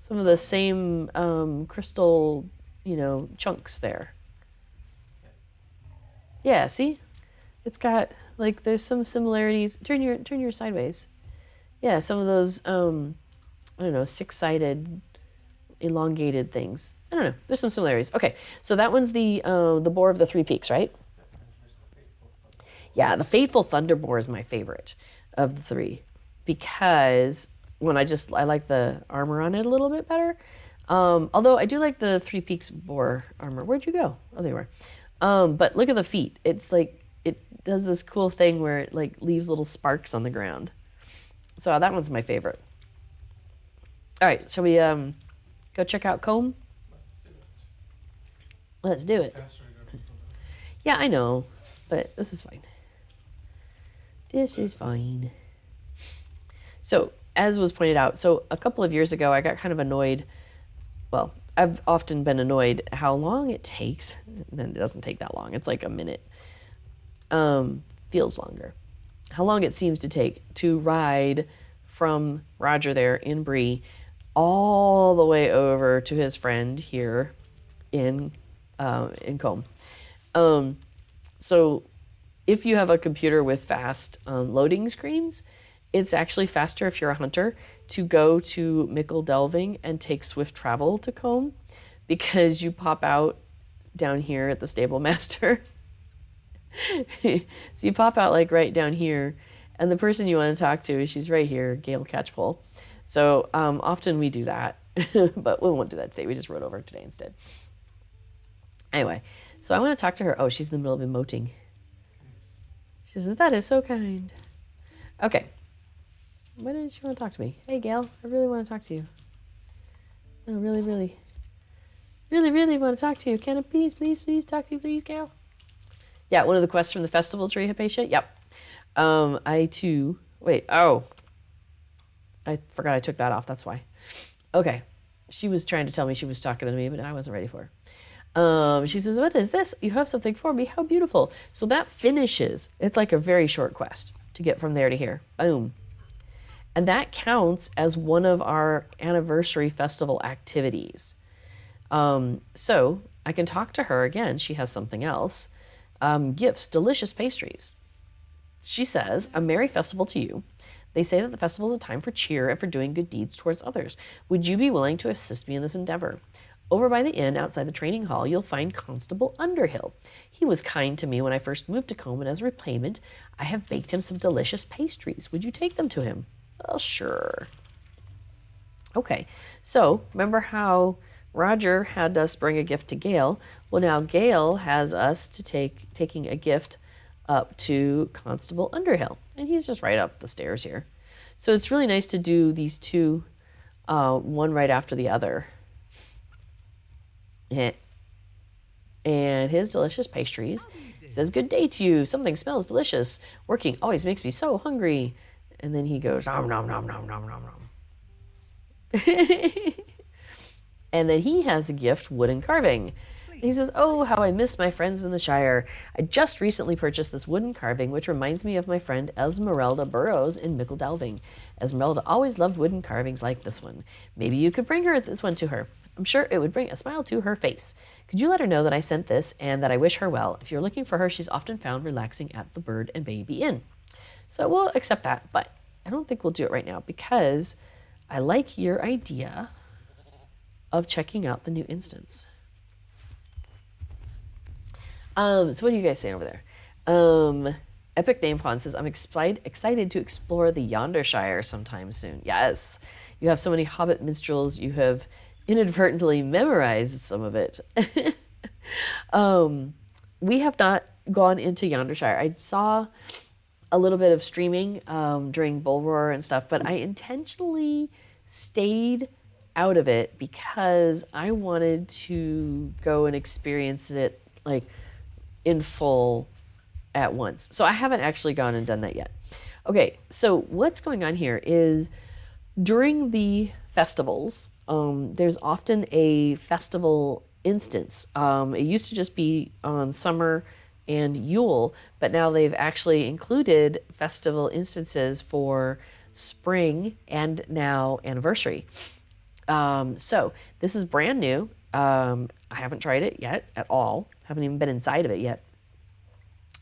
Some of the same crystal, chunks there. Yeah, see? It's got, like, there's some similarities. Turn your sideways. Yeah, some of those, 6-sided, elongated things. I don't know. There's some similarities. Okay, so that one's the boar of the 3 peaks, right? Yeah, the Fateful Thunder Boar is my favorite of the 3 because I like the armor on it a little bit better. Although I do like the 3 peaks boar armor. Where'd you go? Oh, there you were. But look at the feet. It's like, it does this cool thing where it like leaves little sparks on the ground. So that one's my favorite. All right, shall we go check out Combe? Let's do it. Yeah, I know, but this is fine. This is fine. So, as was pointed out, so a couple of years ago, I got kind of annoyed. Well, I've often been annoyed how long it takes. Then it doesn't take that long. It's like a minute. Feels longer. How long it seems to take to ride from Roger there in Bree all the way over to his friend here in Combe. So if you have a computer with fast loading screens, it's actually faster if you're a hunter to go to Mickle Delving and take swift travel to Combe, because you pop out down here at the stable master. So you pop out like right down here, and the person you want to talk to, she's right here, Gail Catchpole. So often we do that, but we won't do that today. We just rode over today instead. Anyway, so I want to talk to her. Oh, she's in the middle of emoting. She says, that is so kind. Okay. Why didn't she want to talk to me? Hey, Gail, I really want to talk to you. No, really want to talk to you. Can I please talk to you, please, Gail? Yeah, one of the quests from the festival tree, Hypatia. Yep. I forgot I took that off. That's why. Okay. She was trying to tell me she was talking to me, but I wasn't ready for her. She says, what is this? You have something for me. How beautiful. So that finishes. It's like a very short quest to get from there to here. Boom. And that counts as one of our anniversary festival activities. So I can talk to her again. She has something else. Gifts, delicious pastries. She says, a merry festival to you. They say that the festival is a time for cheer and for doing good deeds towards others. Would you be willing to assist me in this endeavor? Over by the inn outside the training hall, you'll find Constable Underhill. He was kind to me when I first moved to Combe, and as repayment, I have baked him some delicious pastries. Would you take them to him? Well, sure. Okay, so remember how Roger had us bring a gift to Gale? Well, now Gale has us to taking a gift up to Constable Underhill, and he's just right up the stairs here. So it's really nice to do these two, one right after the other. And his delicious pastries. He says, "Good day to you. Something smells delicious. Working always makes me so hungry." And then he goes, nom, nom, nom, nom, nom, nom, nom. And then he has a gift, wooden carving. And he says, "Oh, how I miss my friends in the Shire. I just recently purchased this wooden carving, which reminds me of my friend Esmeralda Burrows in Mickle Delving. Esmeralda always loved wooden carvings like this one. Maybe you could bring this one to her. I'm sure it would bring a smile to her face. Could you let her know that I sent this and that I wish her well? If you're looking for her, she's often found relaxing at the Bird and Baby Inn." So we'll accept that, but I don't think we'll do it right now because I like your idea of checking out the new instance. So what are you guys saying over there? Epic Name Pawn says, "I'm excited to explore the Yonder Shire sometime soon." Yes, you have so many Hobbit minstrels, you have inadvertently memorized some of it. We have not gone into Yonder Shire. I saw a little bit of streaming during Bull Roar and stuff, but I intentionally stayed out of it because I wanted to go and experience it like in full at once. So I haven't actually gone and done that yet. Okay, so what's going on here is during the festivals, there's often a festival instance. It used to just be on summer and Yule, but now they've actually included festival instances for spring and now anniversary. So this is brand new. I haven't tried it yet at all. Haven't even been inside of it yet.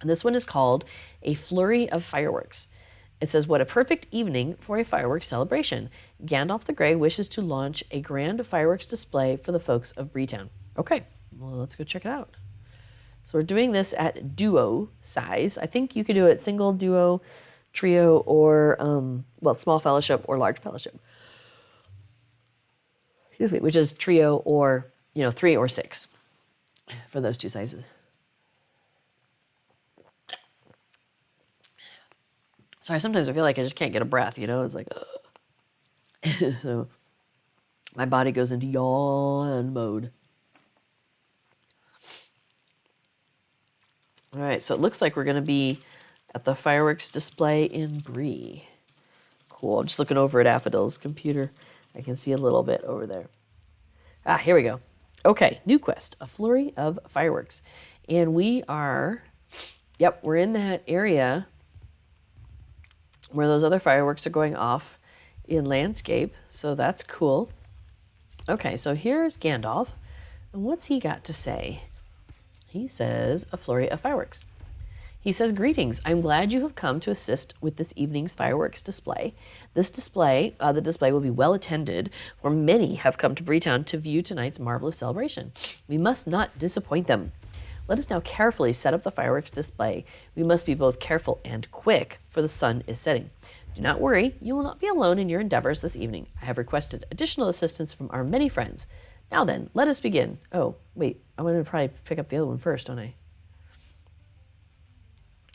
And this one is called A Flurry of Fireworks. It says, "What a perfect evening for a fireworks celebration. Gandalf the Grey wishes to launch a grand fireworks display for the folks of Breetown." Okay, well, let's go check it out. So we're doing this at duo size. I think you could do it single, duo, trio, or, small fellowship or large fellowship. Excuse me, which is trio or, 3 or 6 for those two sizes. Sorry, sometimes I feel like I just can't get a breath, It's like, so my body goes into yawn mode. All right, so it looks like we're going to be at the fireworks display in Bree. Cool. I'm just looking over at Affidil's computer. I can see a little bit over there. Here we go. Okay, new quest, A Flurry of Fireworks. And we are, we're in that area where those other fireworks are going off in landscape. So that's cool. Okay, so here's Gandalf. And what's he got to say? He says, "A flurry of fireworks." He says, "Greetings. I'm glad you have come to assist with this evening's fireworks display. The display will be well attended, for many have come to Breetown to view tonight's marvelous celebration. We must not disappoint them. Let us now carefully set up the fireworks display. We must be both careful and quick, for the sun is setting. Do not worry, you will not be alone in your endeavors this evening. I have requested additional assistance from our many friends. Now then, let us begin." Oh, wait, I'm going to probably pick up the other one first, don't I?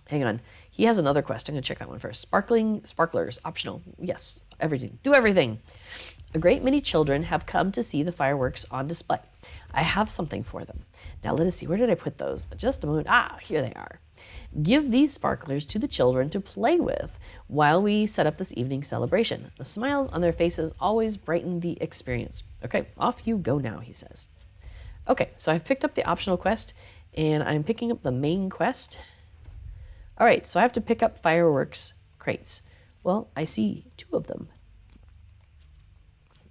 Hang on. He has another quest. I'm going to check that one first. Sparklers, optional. Yes, everything. Do everything. "A great many children have come to see the fireworks on display. I have something for them. Now let us see. Where did I put those? Just a moment. Here they are. Give these sparklers to the children to play with while we set up this evening's celebration. The smiles on their faces always brighten the experience." Okay, off you go now, he says. Okay, so I've picked up the optional quest, and I'm picking up the main quest. All right, so I have to pick up fireworks crates. Well, I see 2 of them.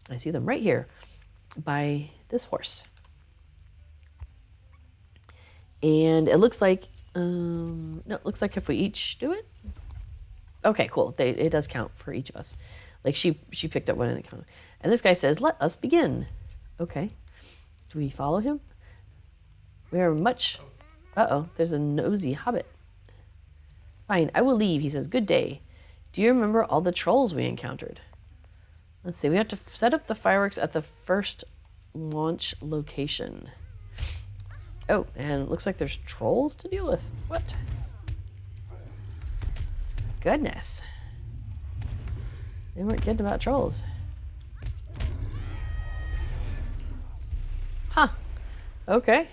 I see them right here by this horse. And it looks like, it looks like if we each do it. Okay, cool. It does count for each of us. Like she picked up one and it counted. And this guy says, "Let us begin." Okay. Do we follow him? We are much... Uh-oh, there's a nosy hobbit. Fine, I will leave, he says. Good day. Do you remember all the trolls we encountered? Let's see, we have to set up the fireworks at the first launch location. Oh, and it looks like there's trolls to deal with. What? Goodness. They weren't kidding about trolls. Huh. Okay.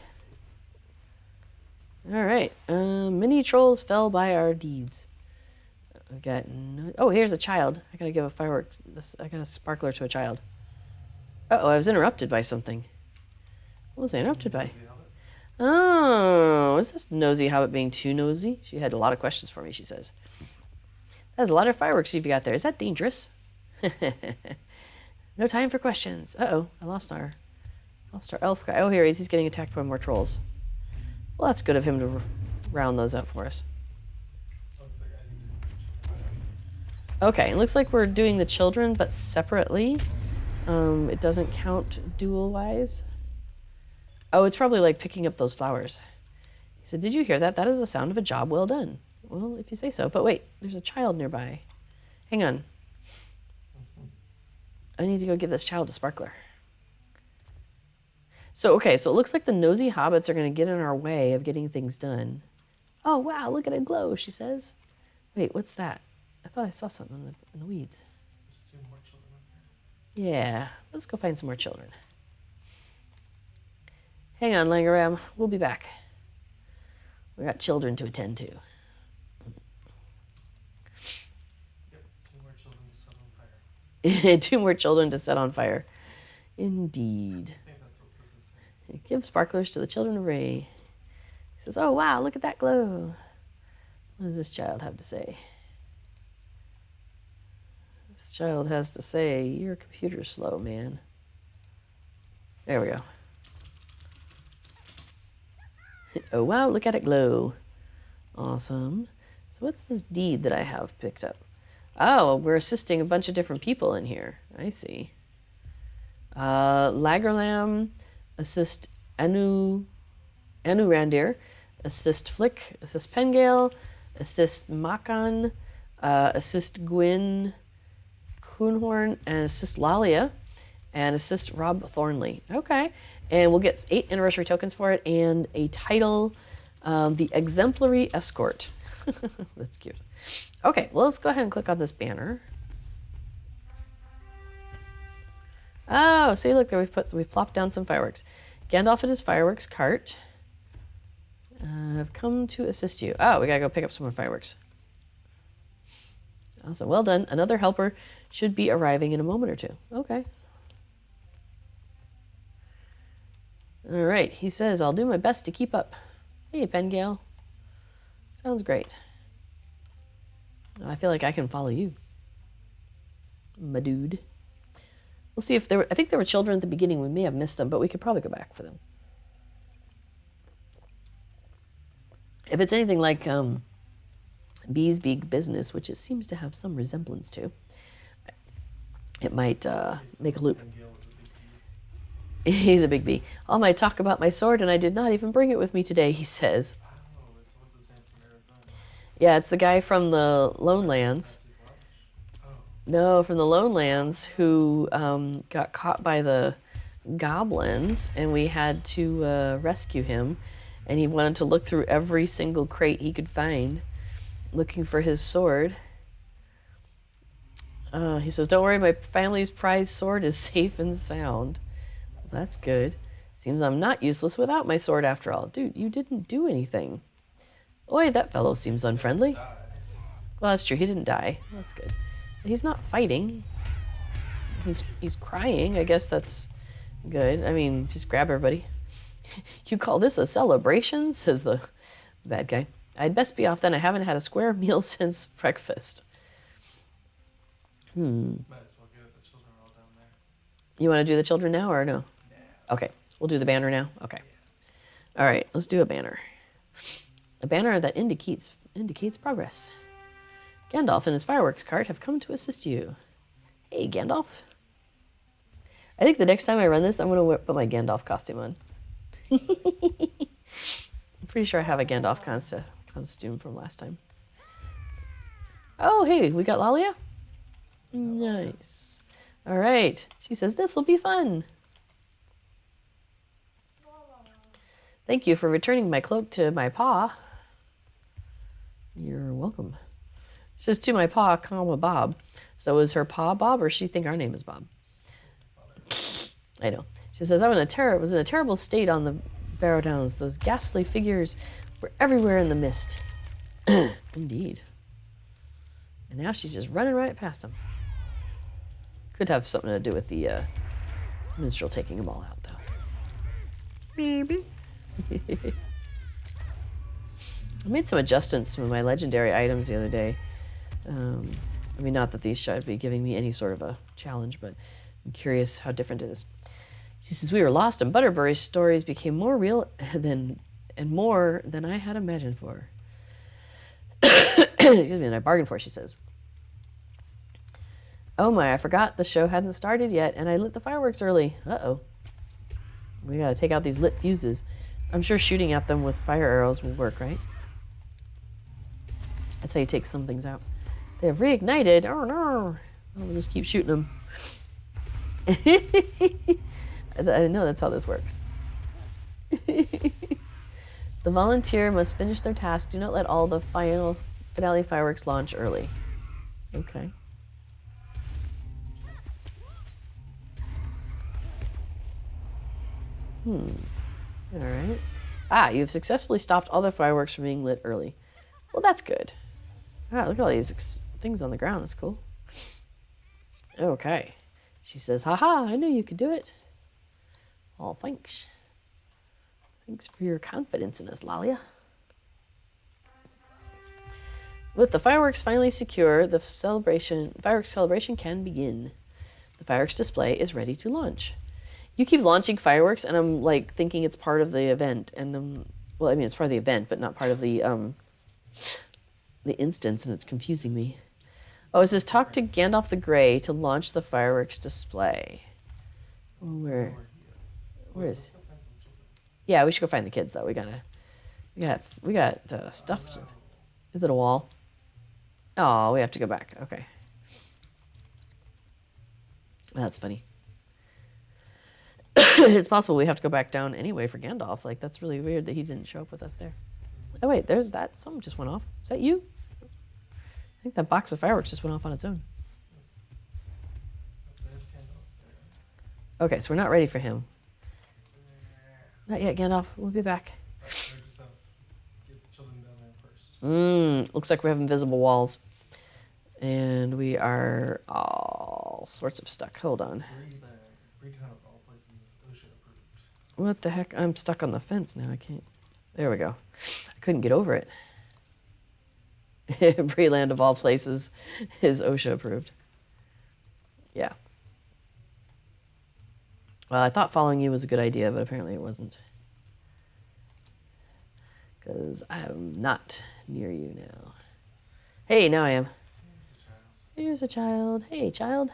Alright. Many trolls fell by our deeds. We got no... Oh, here's a child. I gotta give a fireworks... I got a sparkler to a child. Uh-oh, I was interrupted by something. What was I interrupted by? Oh, is this nosy hobbit being too nosy? She had a lot of questions for me, she says. That's a lot of fireworks you've got there. Is that dangerous? No time for questions. Uh-oh, I lost our elf guy. Oh, here he is. He's getting attacked by more trolls. Well, that's good of him to round those up for us. Okay, it looks like we're doing the children, but separately. It doesn't count dual-wise. Oh, it's probably like picking up those flowers. He said, did you hear that? That is the sound of a job well done. Well, if you say so. But wait, there's a child nearby. Hang on. I need to go give this child a sparkler. So, okay, so it looks like the nosy hobbits are going to get in our way of getting things done. Oh, wow, look at it glow, she says. Wait, what's that? I thought I saw something in the weeds. Yeah, let's go find some more children. Hang on, Langaram. We'll be back. We got children to attend to. Yep, 2 more children to set on fire. 2 more children to set on fire. Indeed. I think that's what this is saying. Give sparklers to the children of Ray. He says, oh, wow, look at that glow. What does this child have to say? This child has to say, your computer's slow, man. There we go. Oh, wow, look at it glow. Awesome. So what's this deed that I have picked up? Oh, we're assisting a bunch of different people in here. I see. Lagerlam, assist Anu Randir, assist Flick, assist Pengale, assist Makan, assist Gwyn Kuhnhorn, and assist Lalia, and assist Rob Thornley. Okay. And we'll get 8 anniversary tokens for it and a title, the Exemplary Escort. That's cute. Okay, well, let's go ahead and click on this banner. Oh, see, look, there we've plopped down some fireworks. Gandalf and his fireworks cart have come to assist you. Oh, we gotta go pick up some more fireworks. Awesome, well done. Another helper should be arriving in a moment or two. Okay. All right, he says, I'll do my best to keep up. Hey, Pengale. Sounds great. I feel like I can follow you, my dude. We'll see if there were, I think there were children at the beginning. We may have missed them, but we could probably go back for them. If it's anything like Bee's Big Business, which it seems to have some resemblance to, it might make a loop. He's a big bee. All my talk about my sword, and I did not even bring it with me today, he says. Yeah, it's the guy from the Lone Lands. No, from the Lone Lands who got caught by the goblins, and we had to rescue him. And he wanted to look through every single crate he could find, looking for his sword. He says, don't worry, my family's prized sword is safe and sound. That's good. Seems I'm not useless without my sword after all. Dude, you didn't do anything. Oi, that fellow seems unfriendly. Well, that's true. He didn't die. That's good. But he's not fighting. He's crying. I guess that's good. I mean, just grab everybody. You call this a celebration? Says the bad guy. I'd best be off then. I haven't had a square meal since breakfast. Might as well get it. The children are all down there. You want to do the children now or no? Yeah. Okay, we'll do the banner now. Okay. All right, let's do a banner. A banner that indicates progress. Gandalf and his fireworks cart have come to assist you. Hey, Gandalf. I think the next time I run this, I'm going to put my Gandalf costume on. I'm pretty sure I have a Gandalf costume from last time. Oh, hey, we got Lalia? Nice. All right. She says, this will be fun. Thank you for returning my cloak to my paw. You're welcome. She says, to my paw, comma, Bob. So is her paw Bob, or she think our name is Bob? I know. She says, was in a terrible state on the Barrow Downs. Those ghastly figures were everywhere in the mist. Indeed. And now she's just running right past them. Could have something to do with the minstrel taking them all out, though. Maybe. I made some adjustments with my legendary items the other day. I mean, not that these should be giving me any sort of a challenge, but I'm curious how different it is. She says, we were lost, and Butterbury's stories became more real more than I had imagined for. Excuse me, than I bargained for, she says. Oh my, I forgot the show hadn't started yet, and I lit the fireworks early. Uh-oh. We gotta take out these lit fuses. I'm sure shooting at them with fire arrows will work, right? That's how you take some things out. They have reignited. Oh no. We'll just keep shooting them. I know that's how this works. The volunteer must finish their task. Do not let all the finale fireworks launch early. Okay. All right. Ah, you've successfully stopped all the fireworks from being lit early. Well, that's good. Ah, look at all these things on the ground. That's cool. Okay. She says, haha, I knew you could do it. Well, thanks. Thanks for your confidence in us, Lalia. With the fireworks finally secure, the fireworks celebration can begin. The fireworks display is ready to launch. You keep launching fireworks, and I'm like thinking it's part of the event, and well, I mean it's part of the event, but not part of the instance, and it's confusing me. Oh, it says talk to Gandalf the Grey to launch the fireworks display. Where is? Yeah, we should go find the kids though. We got stuff. Is it a wall? Oh, we have to go back. Okay, that's funny. It's possible we have to go back down anyway for Gandalf. Like, that's really weird that he didn't show up with us there. Oh, wait, there's that. Something just went off. Is that you? I think that box of fireworks just went off on its own. Okay, so we're not ready for him. Not yet, Gandalf. We'll be back. Looks like we have invisible walls. And we are all sorts of stuck. Hold on. What the heck? I'm stuck on the fence now. I can't. There we go. I couldn't get over it. Breeland of all places is OSHA approved. Yeah. Well, I thought following you was a good idea, but apparently it wasn't. Because I'm not near you now. Hey, now I am. Here's a child. Hey, child.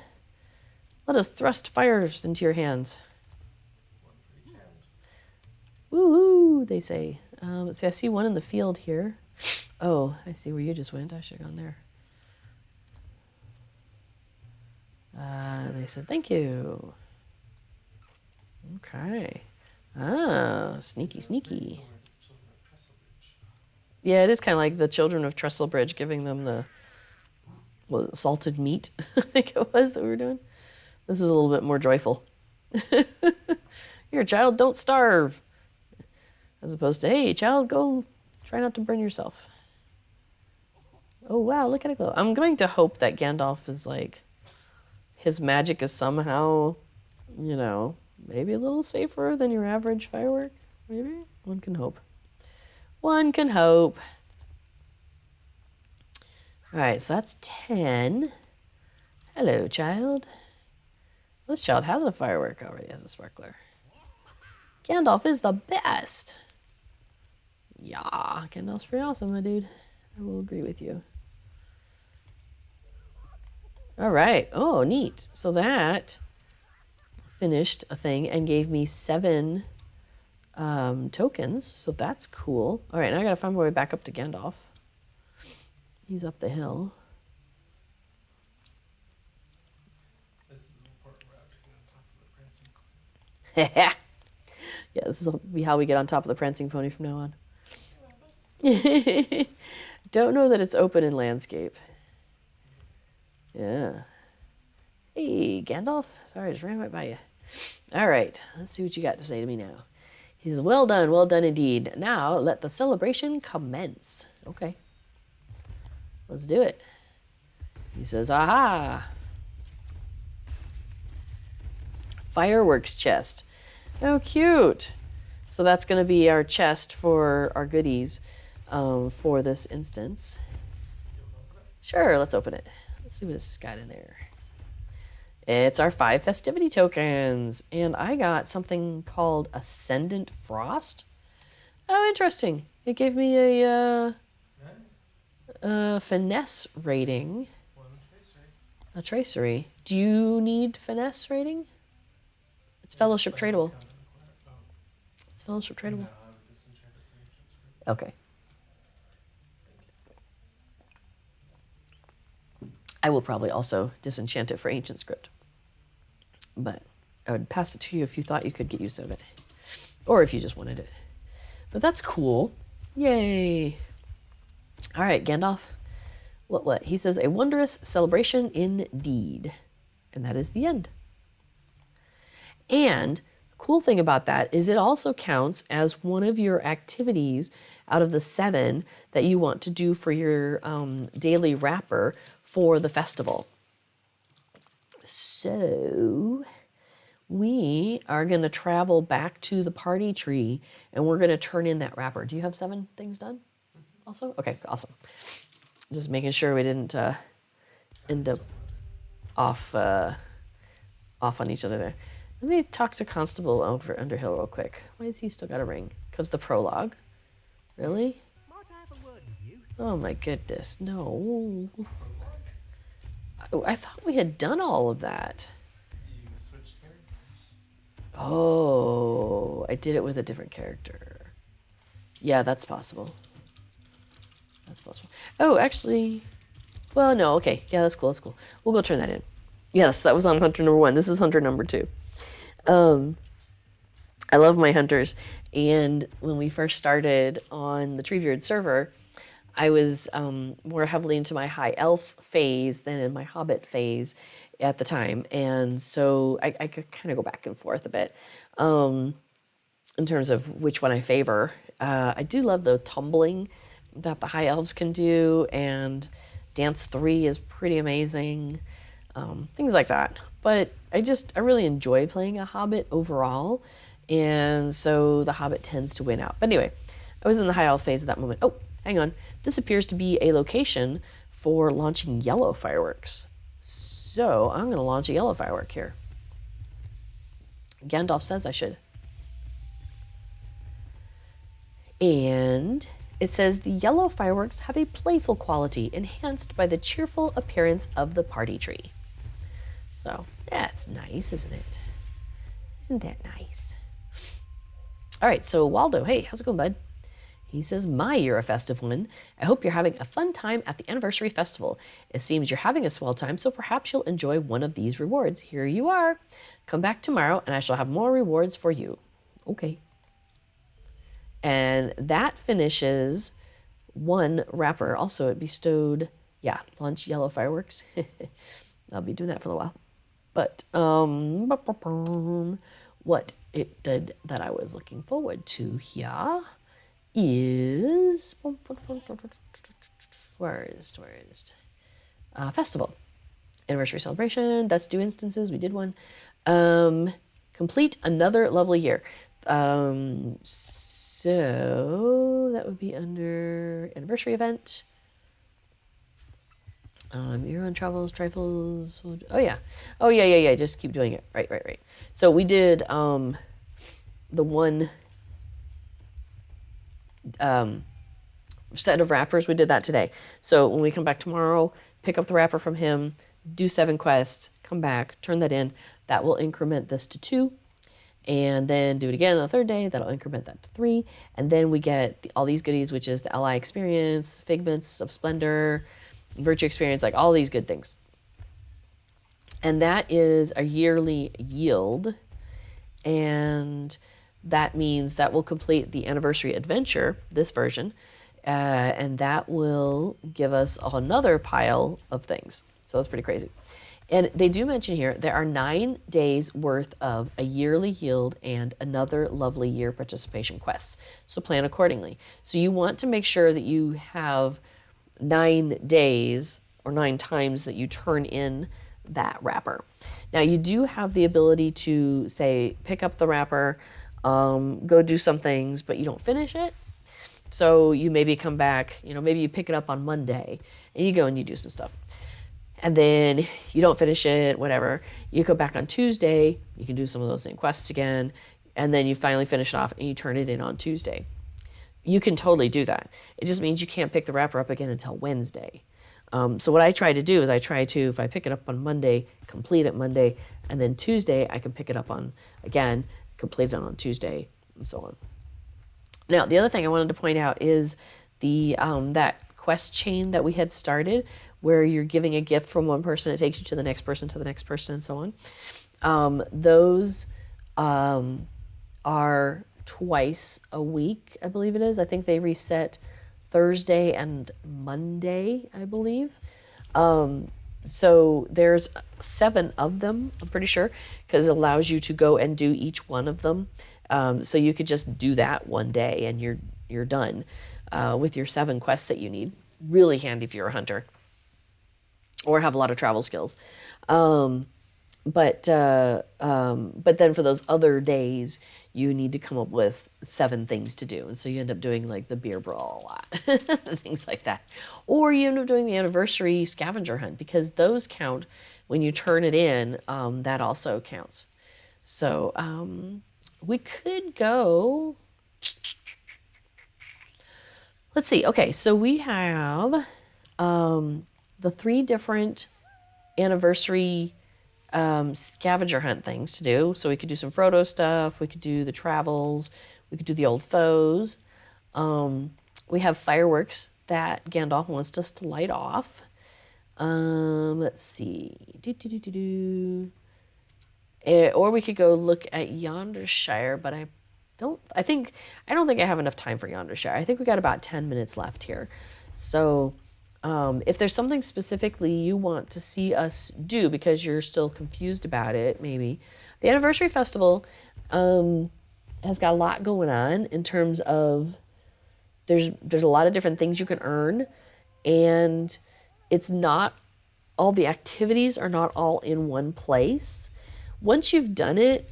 Let us thrust fires into your hands. Woo-hoo, they say. Let's see, I see one in the field here. Oh, I see where you just went. I should have gone there. They said, thank you. Okay. Ah, sneaky, sneaky. Yeah, it is kind of like the children of Trestlebridge, giving them the salted meat, I think it was, that we were doing. This is a little bit more joyful. Here, child, don't starve. As opposed to, hey, child, go try not to burn yourself. Oh, wow, look at it glow. I'm going to hope that Gandalf is like, his magic is somehow, you know, maybe a little safer than your average firework. Maybe? One can hope. One can hope. All right, so that's 10. Hello, child. This child has a firework already, has a sparkler. Gandalf is the best. Yeah, Gandalf's pretty awesome, my dude. I will agree with you. All right. Oh, neat. So that finished a thing and gave me 7 tokens, so that's cool. All right, now I gotta find my way back up to Gandalf. He's up the hill. This is the important route to get on top of the prancing pony. Yeah, this will be how we get on top of the prancing pony from now on. Don't know that it's open in landscape. Yeah. Hey, Gandalf. Sorry, I just ran right by you. All right, let's see what you got to say to me now. He says, well done indeed. Now let the celebration commence. Okay. Let's do it. He says, aha. Fireworks chest. Oh, cute. So that's going to be our chest for our goodies for this instance. Sure, let's open it. Let's see what it's got in there. It's our 5 festivity tokens. And I got something called Ascendant Frost. Oh, interesting. It gave me a finesse rating. A tracery. Do you need finesse rating? It's fellowship tradable. It's fellowship tradable. Okay. I will probably also disenchant it for ancient script. But I would pass it to you if you thought you could get use of it. Or if you just wanted it. But that's cool. Yay. All right, Gandalf. What? He says, a wondrous celebration indeed. And that is the end. And the cool thing about that is it also counts as one of your activities out of the 7 that you want to do for your daily wrapper for the festival. So we are going to travel back to the party tree and we're going to turn in that wrapper. Do you have 7 things done also? Okay, awesome. Just making sure we didn't end up off on each other there. Let me talk to Constable over Underhill real quick. Why has he still got a ring? Because the prologue. Really? Oh my goodness, no. I thought we had done all of that. You switched characters. Oh, I did it with a different character. Yeah, that's possible. That's possible. Oh, actually, well, no, okay. Yeah, that's cool, that's cool. We'll go turn that in. Yes, that was on hunter number 1. This is hunter number 2. I love my hunters. And when we first started on the Treebeard server, I was more heavily into my high elf phase than in my hobbit phase at the time. And so I could kind of go back and forth a bit in terms of which one I favor. I do love the tumbling that the high elves can do, and Dance 3 is pretty amazing. Things like that. But I really enjoy playing a hobbit overall. And so the hobbit tends to win out. But anyway, I was in the high elf phase at that moment. Oh, hang on. This appears to be a location for launching yellow fireworks. So I'm going to launch a yellow firework here. Gandalf says I should. And it says the yellow fireworks have a playful quality enhanced by the cheerful appearance of the party tree. So that's nice, isn't it? Isn't that nice? All right, so Waldo, hey, how's it going, bud? He says, you're a festive one. I hope you're having a fun time at the anniversary festival. It seems you're having a swell time, so perhaps you'll enjoy one of these rewards. Here you are. Come back tomorrow, and I shall have more rewards for you. Okay. And that finishes 1 wrapper. Also, it bestowed, launch yellow fireworks. I'll be doing that for a while. But what it did that I was looking forward to here is where is festival anniversary celebration. That's 2 instances. We did one. Complete another lovely year. So that would be under anniversary event. You're on trifles. Oh yeah. Just keep doing it. Right. So we did the one set of wrappers. We did that today. So when we come back tomorrow, pick up the wrapper from him, do 7 quests, come back, turn that in. That will increment this to 2. And then do it again on the 3rd day. That'll increment that to 3. And then we get all these goodies, which is the Ally experience, Figments of Splendor, Virtue experience, like all these good things. And that is a yearly yield. And that means that will complete the anniversary adventure, this version. And that will give us another pile of things. So that's pretty crazy. And they do mention here, there are 9 days worth of a yearly yield and another lovely year participation quests. So plan accordingly. So you want to make sure that you have 9 days or 9 times that you turn in that wrapper. Now you do have the ability to say, pick up the wrapper, go do some things, but you don't finish it. So you maybe come back, maybe you pick it up on Monday and you go and you do some stuff. And then you don't finish it, whatever. You go back on Tuesday, you can do some of those same quests again, and then you finally finish it off and you turn it in on Tuesday. You can totally do that. It just means you can't pick the wrapper up again until Wednesday. So what I try to do is if I pick it up on Monday, complete it Monday, and then Tuesday I can pick it up on, again, complete it on Tuesday, and so on. Now, the other thing I wanted to point out is the that quest chain that we had started, where you're giving a gift from one person, it takes you to the next person, and so on. Those are twice a week, I believe it is. I think they reset Thursday and Monday, I believe. So there's 7 of them, I'm pretty sure, because it allows you to go and do each one of them. So you could just do that one day and you're done with your 7 quests that you need. Really handy if you're a hunter or have a lot of travel skills. But then for those other days, you need to come up with 7 things to do. And so you end up doing like the beer brawl a lot, things like that. Or you end up doing the anniversary scavenger hunt, because those count when you turn it in, that also counts. So we could go, let's see. Okay, so we have the 3 different anniversary scavenger hunt things to do. So we could do some Frodo stuff, we could do the travels, we could do the old foes. We have fireworks that Gandalf wants us to light off. Let's see. Or we could go look at Yonder Shire, but I don't think I have enough time for Yonder Shire. I think we got about 10 minutes left here. So if there's something specifically you want to see us do because you're still confused about it, maybe. The Anniversary Festival has got a lot going on in terms of there's a lot of different things you can earn, and it's not all the activities are not all in one place. Once you've done it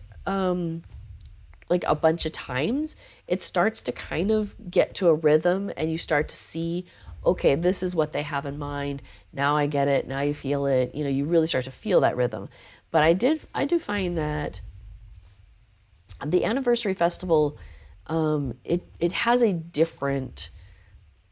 like a bunch of times, it starts to kind of get to a rhythm, and you start to see, okay, this is what they have in mind. Now I get it. Now you feel it. You really start to feel that rhythm. But I do find that the Anniversary Festival, it has a different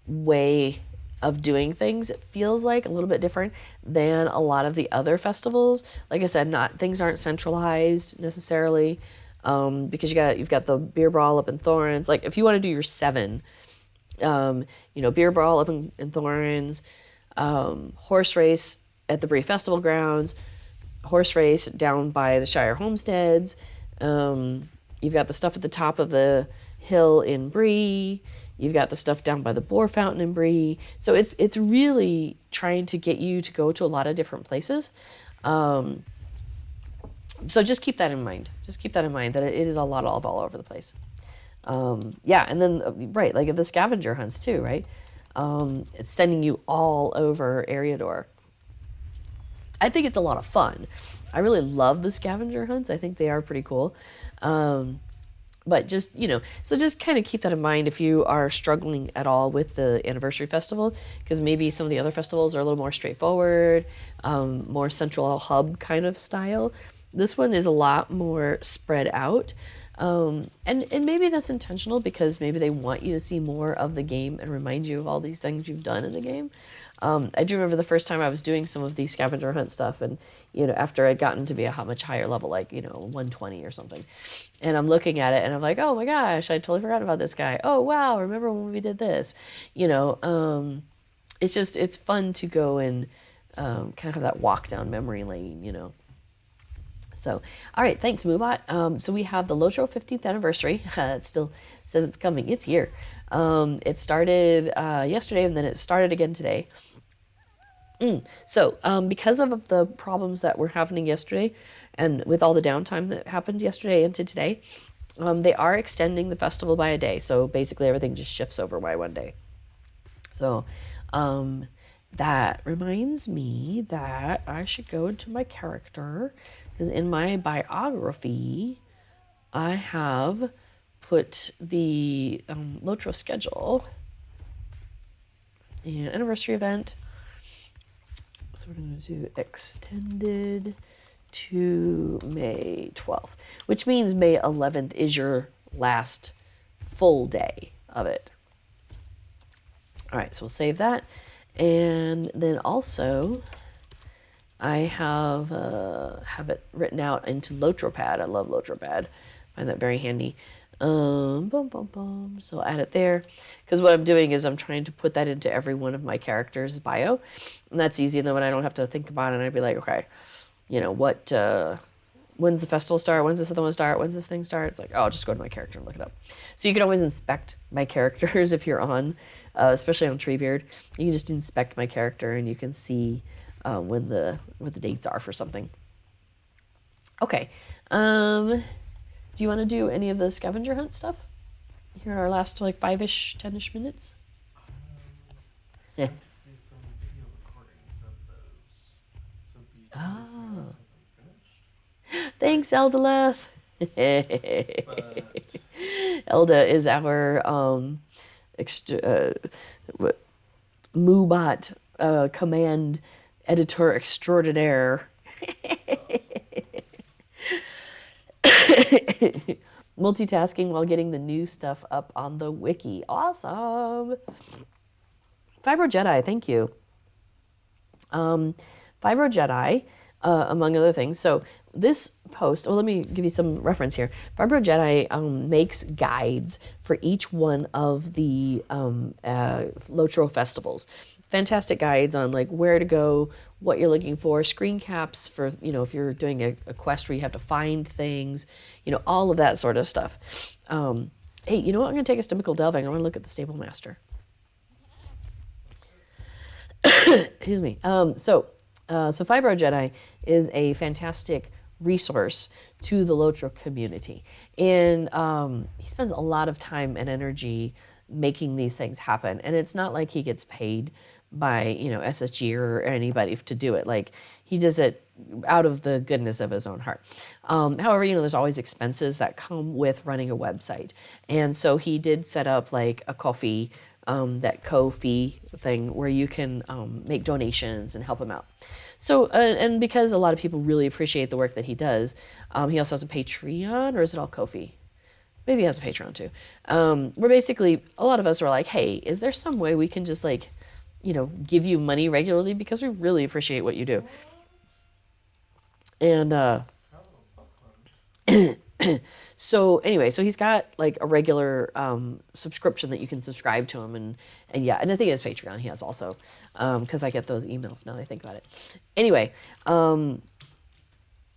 way of doing things. It feels like a little bit different than a lot of the other festivals. Like I said, things aren't centralized necessarily, because you've got the beer brawl up in Thorns. Like if you want to do your 7, beer brawl up in Thorns, horse race at the Bree Festival grounds, horse race down by the Shire homesteads. You've got the stuff at the top of the hill in Bree. You've got the stuff down by the Boar Fountain in Bree. So it's really trying to get you to go to a lot of different places. So just keep that in mind. Just keep that in mind, that it is a lot all over the place. And then, right, like the scavenger hunts too, right? It's sending you all over Eriador. I think it's a lot of fun. I really love the scavenger hunts. I think they are pretty cool. But just, so just kind of keep that in mind if you are struggling at all with the Anniversary Festival, because maybe some of the other festivals are a little more straightforward, more central hub kind of style. This one is a lot more spread out. And maybe that's intentional because maybe they want you to see more of the game and remind you of all these things you've done in the game. I do remember the first time I was doing some of the scavenger hunt stuff, and after I'd gotten to be a much higher level, like 120 or something, and I'm looking at it and I'm like, oh my gosh, I totally forgot about this guy. Oh wow, remember when we did this? It's fun to go and kind of have that walk down memory lane. So, all right, thanks, Moobot. So we have the LOTRO 15th anniversary. It still says it's coming. It's here. It started yesterday, and then it started again today. So, because of the problems that were happening yesterday, and with all the downtime that happened yesterday into today, they are extending the festival by a day. So basically, everything just shifts over by one day. So, that reminds me that I should go into my character, because in my biography, I have put the LOTRO schedule and anniversary event. So we're going to do extended to May 12th, which means May 11th is your last full day of it. All right, so we'll save that. And then also, I have it written out into LOTROPad. I love LOTROPad. I find that very handy. So I'll add it there. Because what I'm doing is I'm trying to put that into every one of my characters' bio. And that's easy. And then when I don't have to think about it, I'd be like, okay, when's the festival start? When's this other one start? When's this thing start? It's like, oh, I'll just go to my character and look it up. So you can always inspect my characters if you're on, especially on Treebeard. You can just inspect my character and you can see when the dates are for something. Okay. Do you want to do any of the scavenger hunt stuff here in our last 5-ish, 10-ish minutes? Yeah. Do some video recordings of those. So Oh. finished. Thanks, Eldaleth. Elda is our Moobot command editor extraordinaire. Multitasking while getting the new stuff up on the wiki. Awesome. Fibro Jedi, thank you. Fibro Jedi, among other things. So this post, let me give you some reference here. Fibro Jedi makes guides for each one of the LOTRO festivals. Fantastic guides on where to go, what you're looking for, screen caps for, if you're doing a quest where you have to find things, all of that sort of stuff. Hey, you know what? I'm going to take us to Mickle Delving. I want to look at the Stable Master. Excuse me. So Fibro Jedi is a fantastic resource to the LOTRO community. And he spends a lot of time and energy making these things happen. And it's not like he gets paid by, SSG or anybody to do it. He does it out of the goodness of his own heart. However, there's always expenses that come with running a website. And so he did set up a Ko-fi, that Ko-fi thing where you can make donations and help him out. So, and because a lot of people really appreciate the work that he does, he also has a Patreon, or is it all Ko-fi? Maybe he has a Patreon too. Where basically a lot of us are like, hey, is there some way we can just give you money regularly, because we really appreciate what you do. And so anyway, so he's got a regular subscription that you can subscribe to him, and yeah, and I think it's Patreon he has also, because I get those emails now that I think about it. Anyway,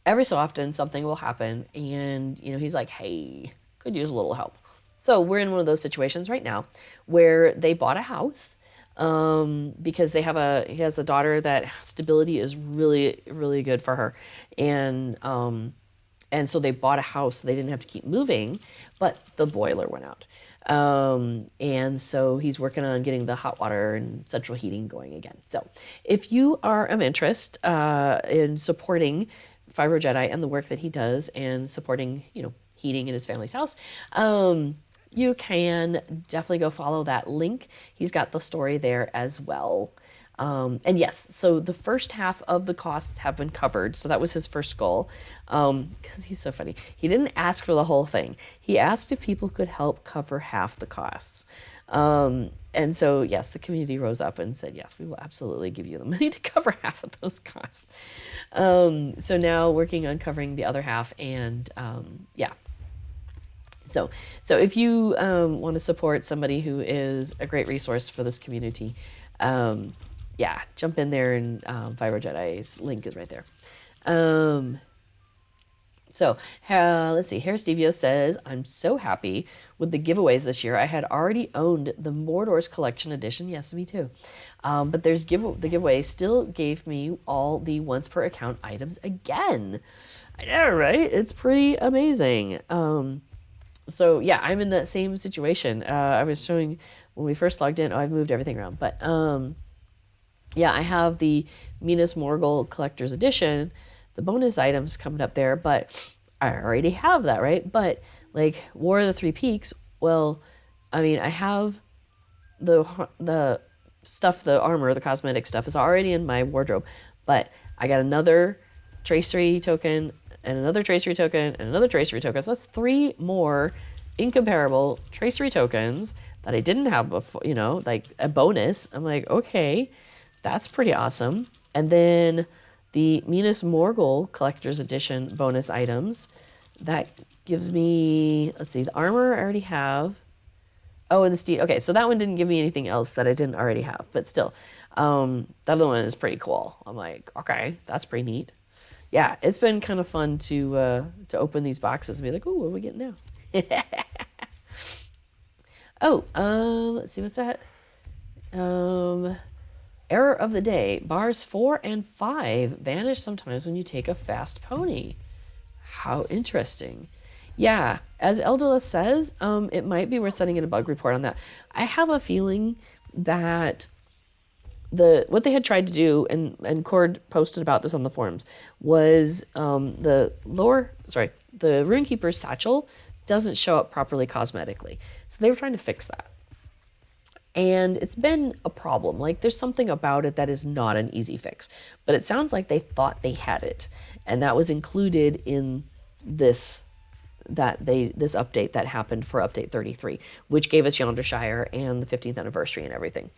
every so often something will happen, and he's like, hey, could use a little help. So we're in one of those situations right now where they bought a house. Because he has a daughter that stability is really, really good for her. And so they bought a house so they didn't have to keep moving, but the boiler went out. And so he's working on getting the hot water and central heating going again. So if you are of interest, in supporting Fibro Jedi and the work that he does, and supporting, heating in his family's house, you can definitely go follow that link. He's got the story there as well. And yes, so the first half of the costs have been covered. So that was his first goal. Because he's so funny. He didn't ask for the whole thing. He asked if people could help cover half the costs. And so, yes, the community rose up and said, yes, we will absolutely give you the money to cover half of those costs. So now working on covering the other half. And yeah. So if you want to support somebody who is a great resource for this community, yeah, jump in there, and Vibro Jedi's link is right there. So let's see. Here, Stevio says, I'm so happy with the giveaways this year. I had already owned the Mordor's Collection Edition. Yes, me too. But the giveaway still gave me all the once per account items again. I know, right? It's pretty amazing. So yeah, I'm in that same situation. I was showing when we first logged in. Oh, I've moved everything around, but yeah, I have the Minas Morgul Collector's Edition, the bonus items coming up there, but I already have that, right? But like War of the Three Peaks, well, I mean, I have the stuff, the armor, the cosmetic stuff is already in my wardrobe, but I got another tracery token and another tracery token and another tracery token. So that's 3 more incomparable tracery tokens that I didn't have before, you know, like a bonus. I'm like, okay, that's pretty awesome. And then the Minas Morgul Collector's Edition bonus items, that gives me, let's see, the armor I already have. Oh, and the steed. Okay, so that one didn't give me anything else that I didn't already have, but still, the other one is pretty cool. I'm like, okay, that's pretty neat. Yeah, it's been kind of fun to open these boxes and be like, oh, what are we getting now? Oh, let's see, what's that? Error of the day. Bars 4 and 5 vanish sometimes when you take a fast pony. How interesting. Yeah, as Eldela says, it might be worth sending in a bug report on that. I have a feeling that what they had tried to do, and Cord posted about this on the forums, was the Runekeeper's satchel doesn't show up properly cosmetically. So they were trying to fix that. And it's been a problem. Like, there's something about it that is not an easy fix. But it sounds like they thought they had it. And that was included in this update that happened for update 33, which gave us Yonder Shire and the 15th anniversary and everything.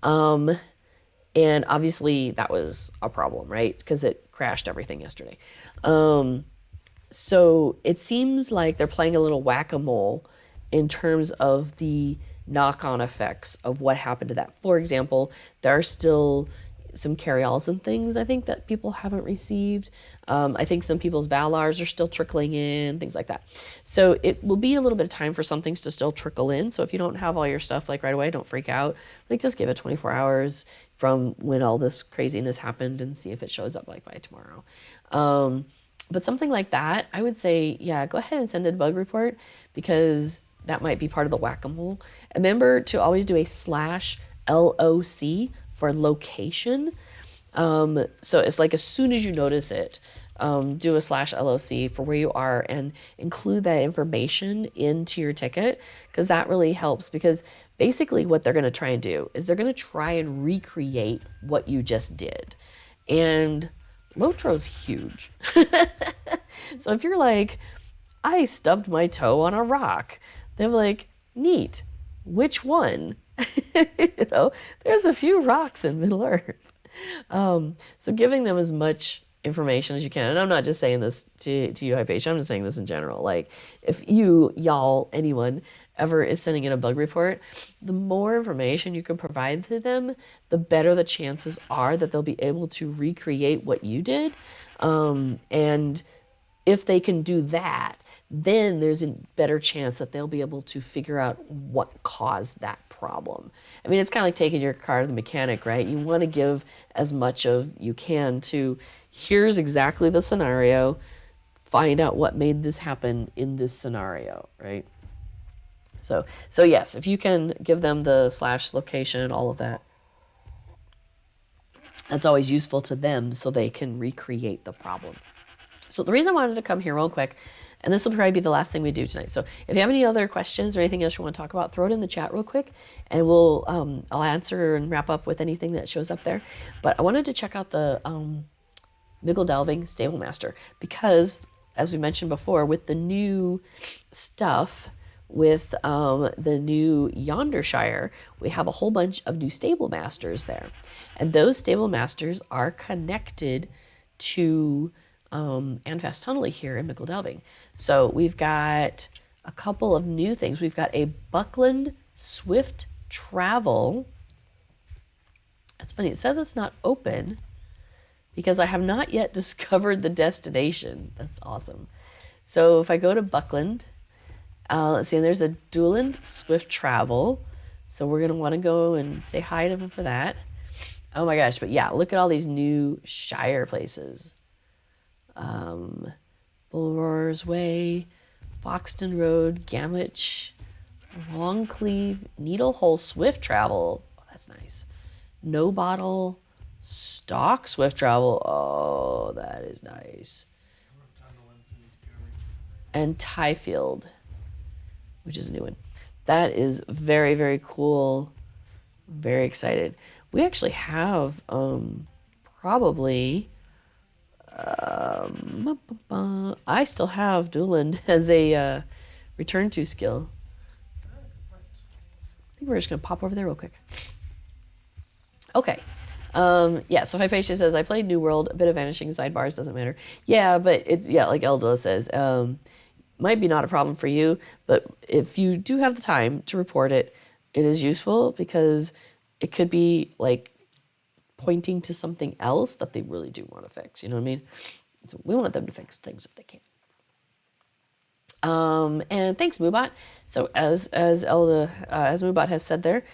And obviously that was a problem, right? Because it crashed everything yesterday. So it seems like they're playing a little whack-a-mole in terms of the knock-on effects of what happened to that. For example, there are still some carry-alls and things, I think, that people haven't received. I think some people's Valars are still trickling in, things like that. So it will be a little bit of time for some things to still trickle in. So if you don't have all your stuff like right away, don't freak out. Like, just give it 24 hours from when all this craziness happened and see if it shows up like by tomorrow. But something like that, I would say, yeah, go ahead and send in a bug report, because that might be part of the whack-a-mole. Remember to always do a /LOC for location. So it's like as soon as you notice it, do a /LOC for where you are and include that information into your ticket, because that really helps. Because basically what they're going to try and do is they're going to try and recreate what you just did. And LOTRO's huge. So if you're like, I stubbed my toe on a rock, they're like, neat, which one? You know, there's a few rocks in Middle Earth. So giving them as much information as you can. And I'm not just saying this to you, Hypatia, I'm just saying this in general. Like, if anyone ever is sending in a bug report, the more information you can provide to them, the better the chances are that they'll be able to recreate what you did. And if they can do that, then there's a better chance that they'll be able to figure out what caused that problem. I mean, it's kind of like taking your car to the mechanic, right? You want to give as much of you can to, here's exactly the scenario, find out what made this happen in this scenario, right? So yes, if you can give them the /location, all of that, that's always useful to them so they can recreate the problem. So the reason I wanted to come here real quick And this will probably be the last thing we do tonight. So if you have any other questions or anything else you want to talk about, throw it in the chat real quick, and I'll answer and wrap up with anything that shows up there. But I wanted to check out the Miggle Delving Stable Master because, as we mentioned before, with the new stuff, with the new Yonder Shire, we have a whole bunch of new stable masters there. And those stable masters are connected to Anfast Tunnelly here in Miggle Delving. So we've got a couple of new things. We've got a Buckland Swift Travel. That's funny. It says it's not open because I have not yet discovered the destination. That's awesome. So if I go to Buckland, let's see, and there's a Dueland Swift Travel. So we're going to want to go and say hi to them for that. Oh my gosh, but yeah, look at all these new Shire places. Bullroar's Way, Foxton Road, Gamwich, Longcleave, Needlehole Swift Travel. Oh, that's nice. No Bottle, Stock Swift Travel. Oh, that is nice. And Tyfield, which is a new one. That is very, very cool. Very excited. We actually have probably... I still have Dueland as a return to skill. I think we're just going to pop over there real quick. Okay. Yeah, so Hypatia says, I played New World, a bit of vanishing sidebars, doesn't matter. Yeah, but it's, yeah, like Elda says, might be not a problem for you, but if you do have the time to report it, it is useful because it could be like pointing to something else that they really do want to fix. You know what I mean? So we want them to fix things if they can. And thanks, Moobot. So as Moobot has said there,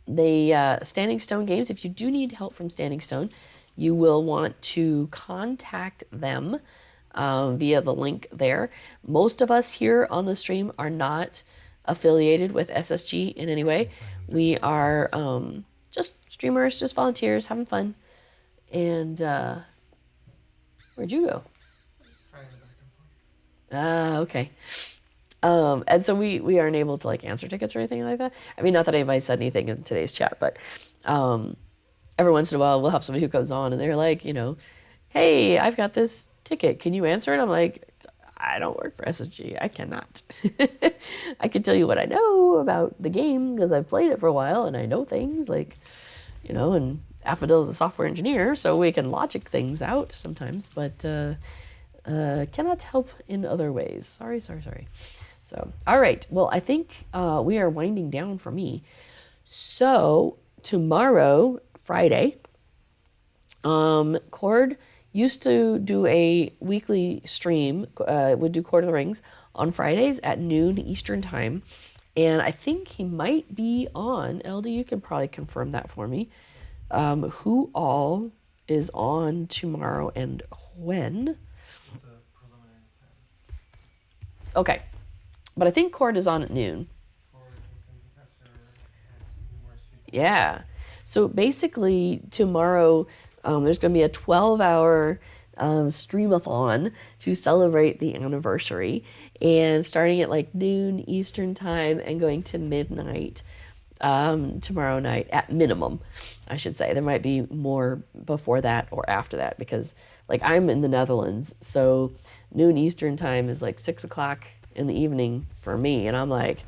the Standing Stone games, if you do need help from Standing Stone, you will want to contact them via the link there. Most of us here on the stream are not affiliated with SSG in any way. We are just streamers, just volunteers, having fun. And where'd you go? Okay. And so we aren't able to like answer tickets or anything like that. I mean, not that anybody said anything in today's chat, but every once in a while we'll have somebody who comes on and they're like, you know, hey, I've got this ticket. Can you answer it? I'm like, I don't work for SSG. I cannot. I can tell you what I know about the game because I've played it for a while and I know things like, you know, and Affadil is a software engineer, so we can logic things out sometimes, but cannot help in other ways. Sorry. So, all right. Well, I think we are winding down for me. So tomorrow, Friday, Cord used to do a weekly stream, would do Court of the Rings on Fridays at noon Eastern time. And I think he might be on. LD, you can probably confirm that for me. Who all is on tomorrow and when? Okay. But I think Cord is on at noon. Yeah. So basically tomorrow there's going to be a 12-hour streamathon to celebrate the anniversary, and starting at like noon Eastern time and going to midnight tomorrow night at minimum, I should say. There might be more before that or after that because like I'm in the Netherlands, so noon Eastern time is like 6 o'clock in the evening for me, and I'm like,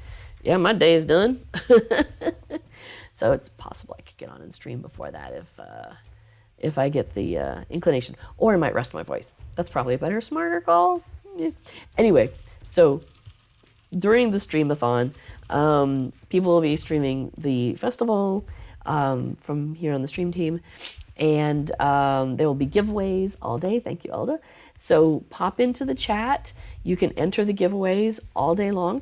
yeah, my day is done. So it's possible I could get on and stream before that if I get the inclination, or I might rest my voice. That's probably a better, smarter call. Yeah. Anyway, so during the streamathon, people will be streaming the festival from here on the stream team, and there will be giveaways all day. Thank you, Alda. So pop into the chat. You can enter the giveaways all day long.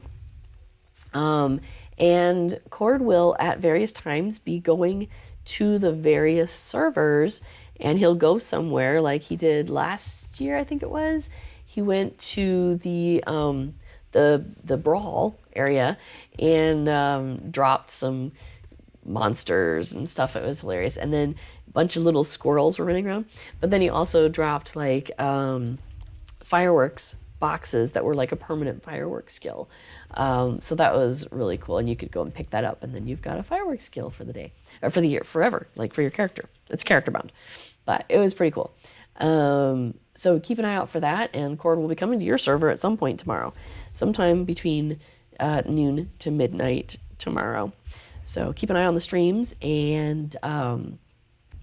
And Cord will, at various times, be going to the various servers, and he'll go somewhere like he did last year, I think it was. He went to the Brawl area and dropped some monsters and stuff. It was hilarious. And then a bunch of little squirrels were running around. But then he also dropped like 5 fireworks boxes that were like a permanent fireworks skill. So that was really cool, and you could go and pick that up, and then you've got a fireworks skill for the day, or for the year, forever, like for your character. It's character bound, but it was pretty cool. So keep an eye out for that, and Cord will be coming to your server at some point tomorrow, sometime between noon to midnight tomorrow. So keep an eye on the streams, and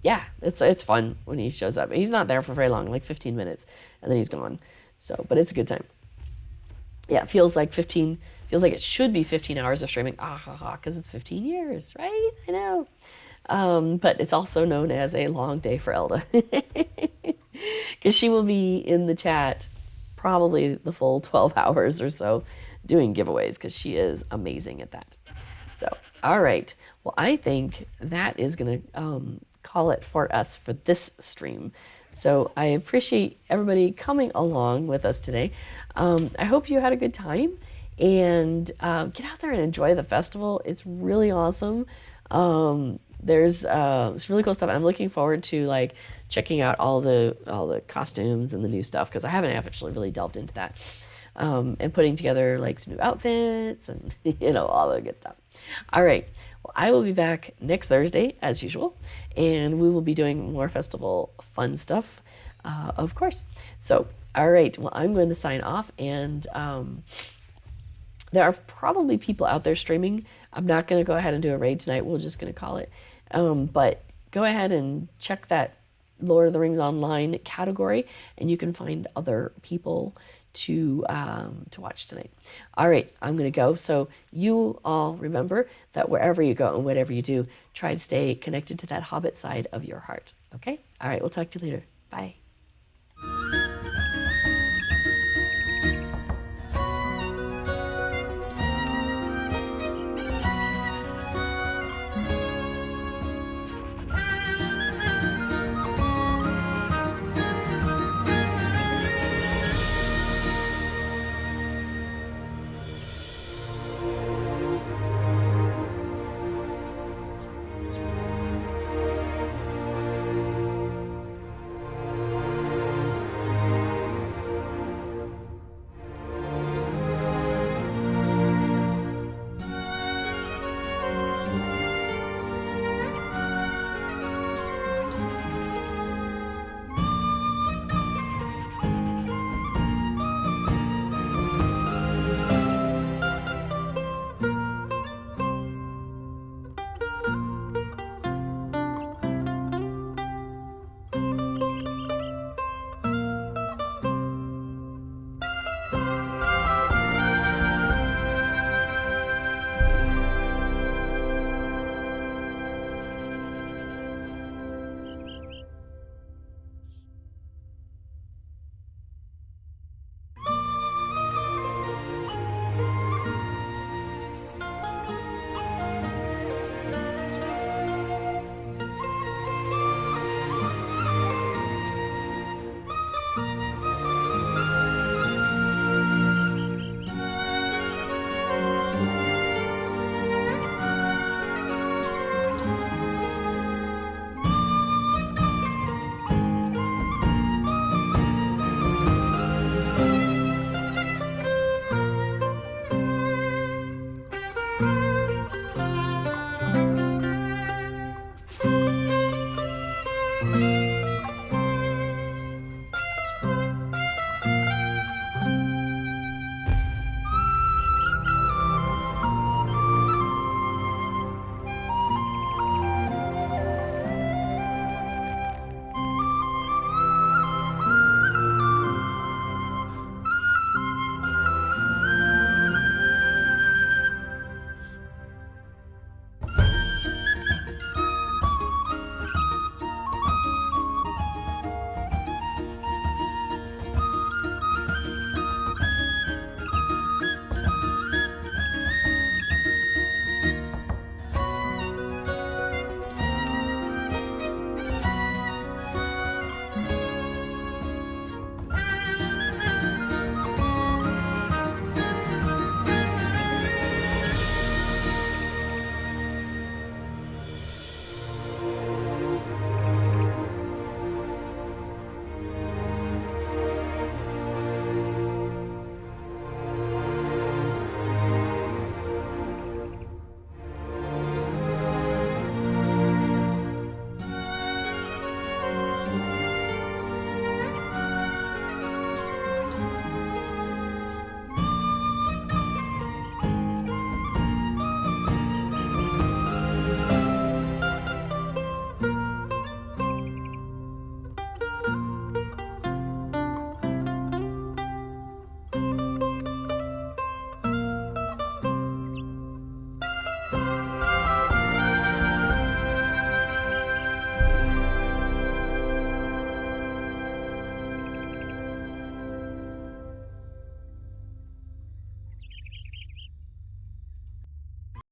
yeah, it's fun when he shows up. He's not there for very long, like 15 minutes, and then he's gone. So, but it's a good time. Yeah, it feels like it should be 15 hours of streaming. Because it's 15 years, right? I know. But it's also known as a long day for Elda. Because she will be in the chat probably the full 12 hours or so doing giveaways, because she is amazing at that. So, all right. Well, I think that is going to call it for us for this stream. So I appreciate everybody coming along with us today. I hope you had a good time, and get out there and enjoy the festival. It's really awesome. There's it's really cool stuff. I'm looking forward to like checking out all the costumes and the new stuff, because I haven't actually really delved into that, and putting together like some new outfits and all the good stuff. All right. Well, I will be back next Thursday as usual, and we will be doing more festival fun stuff, of course. So, all right. Well, I'm going to sign off, and there are probably people out there streaming. I'm not going to go ahead and do a raid tonight. We're just going to call it. But go ahead and check that Lord of the Rings Online category, and you can find other people to watch tonight. All right, I'm going to go. So you all remember that wherever you go and whatever you do, try to stay connected to that Hobbit side of your heart. Okay? All right, we'll talk to you later. Bye.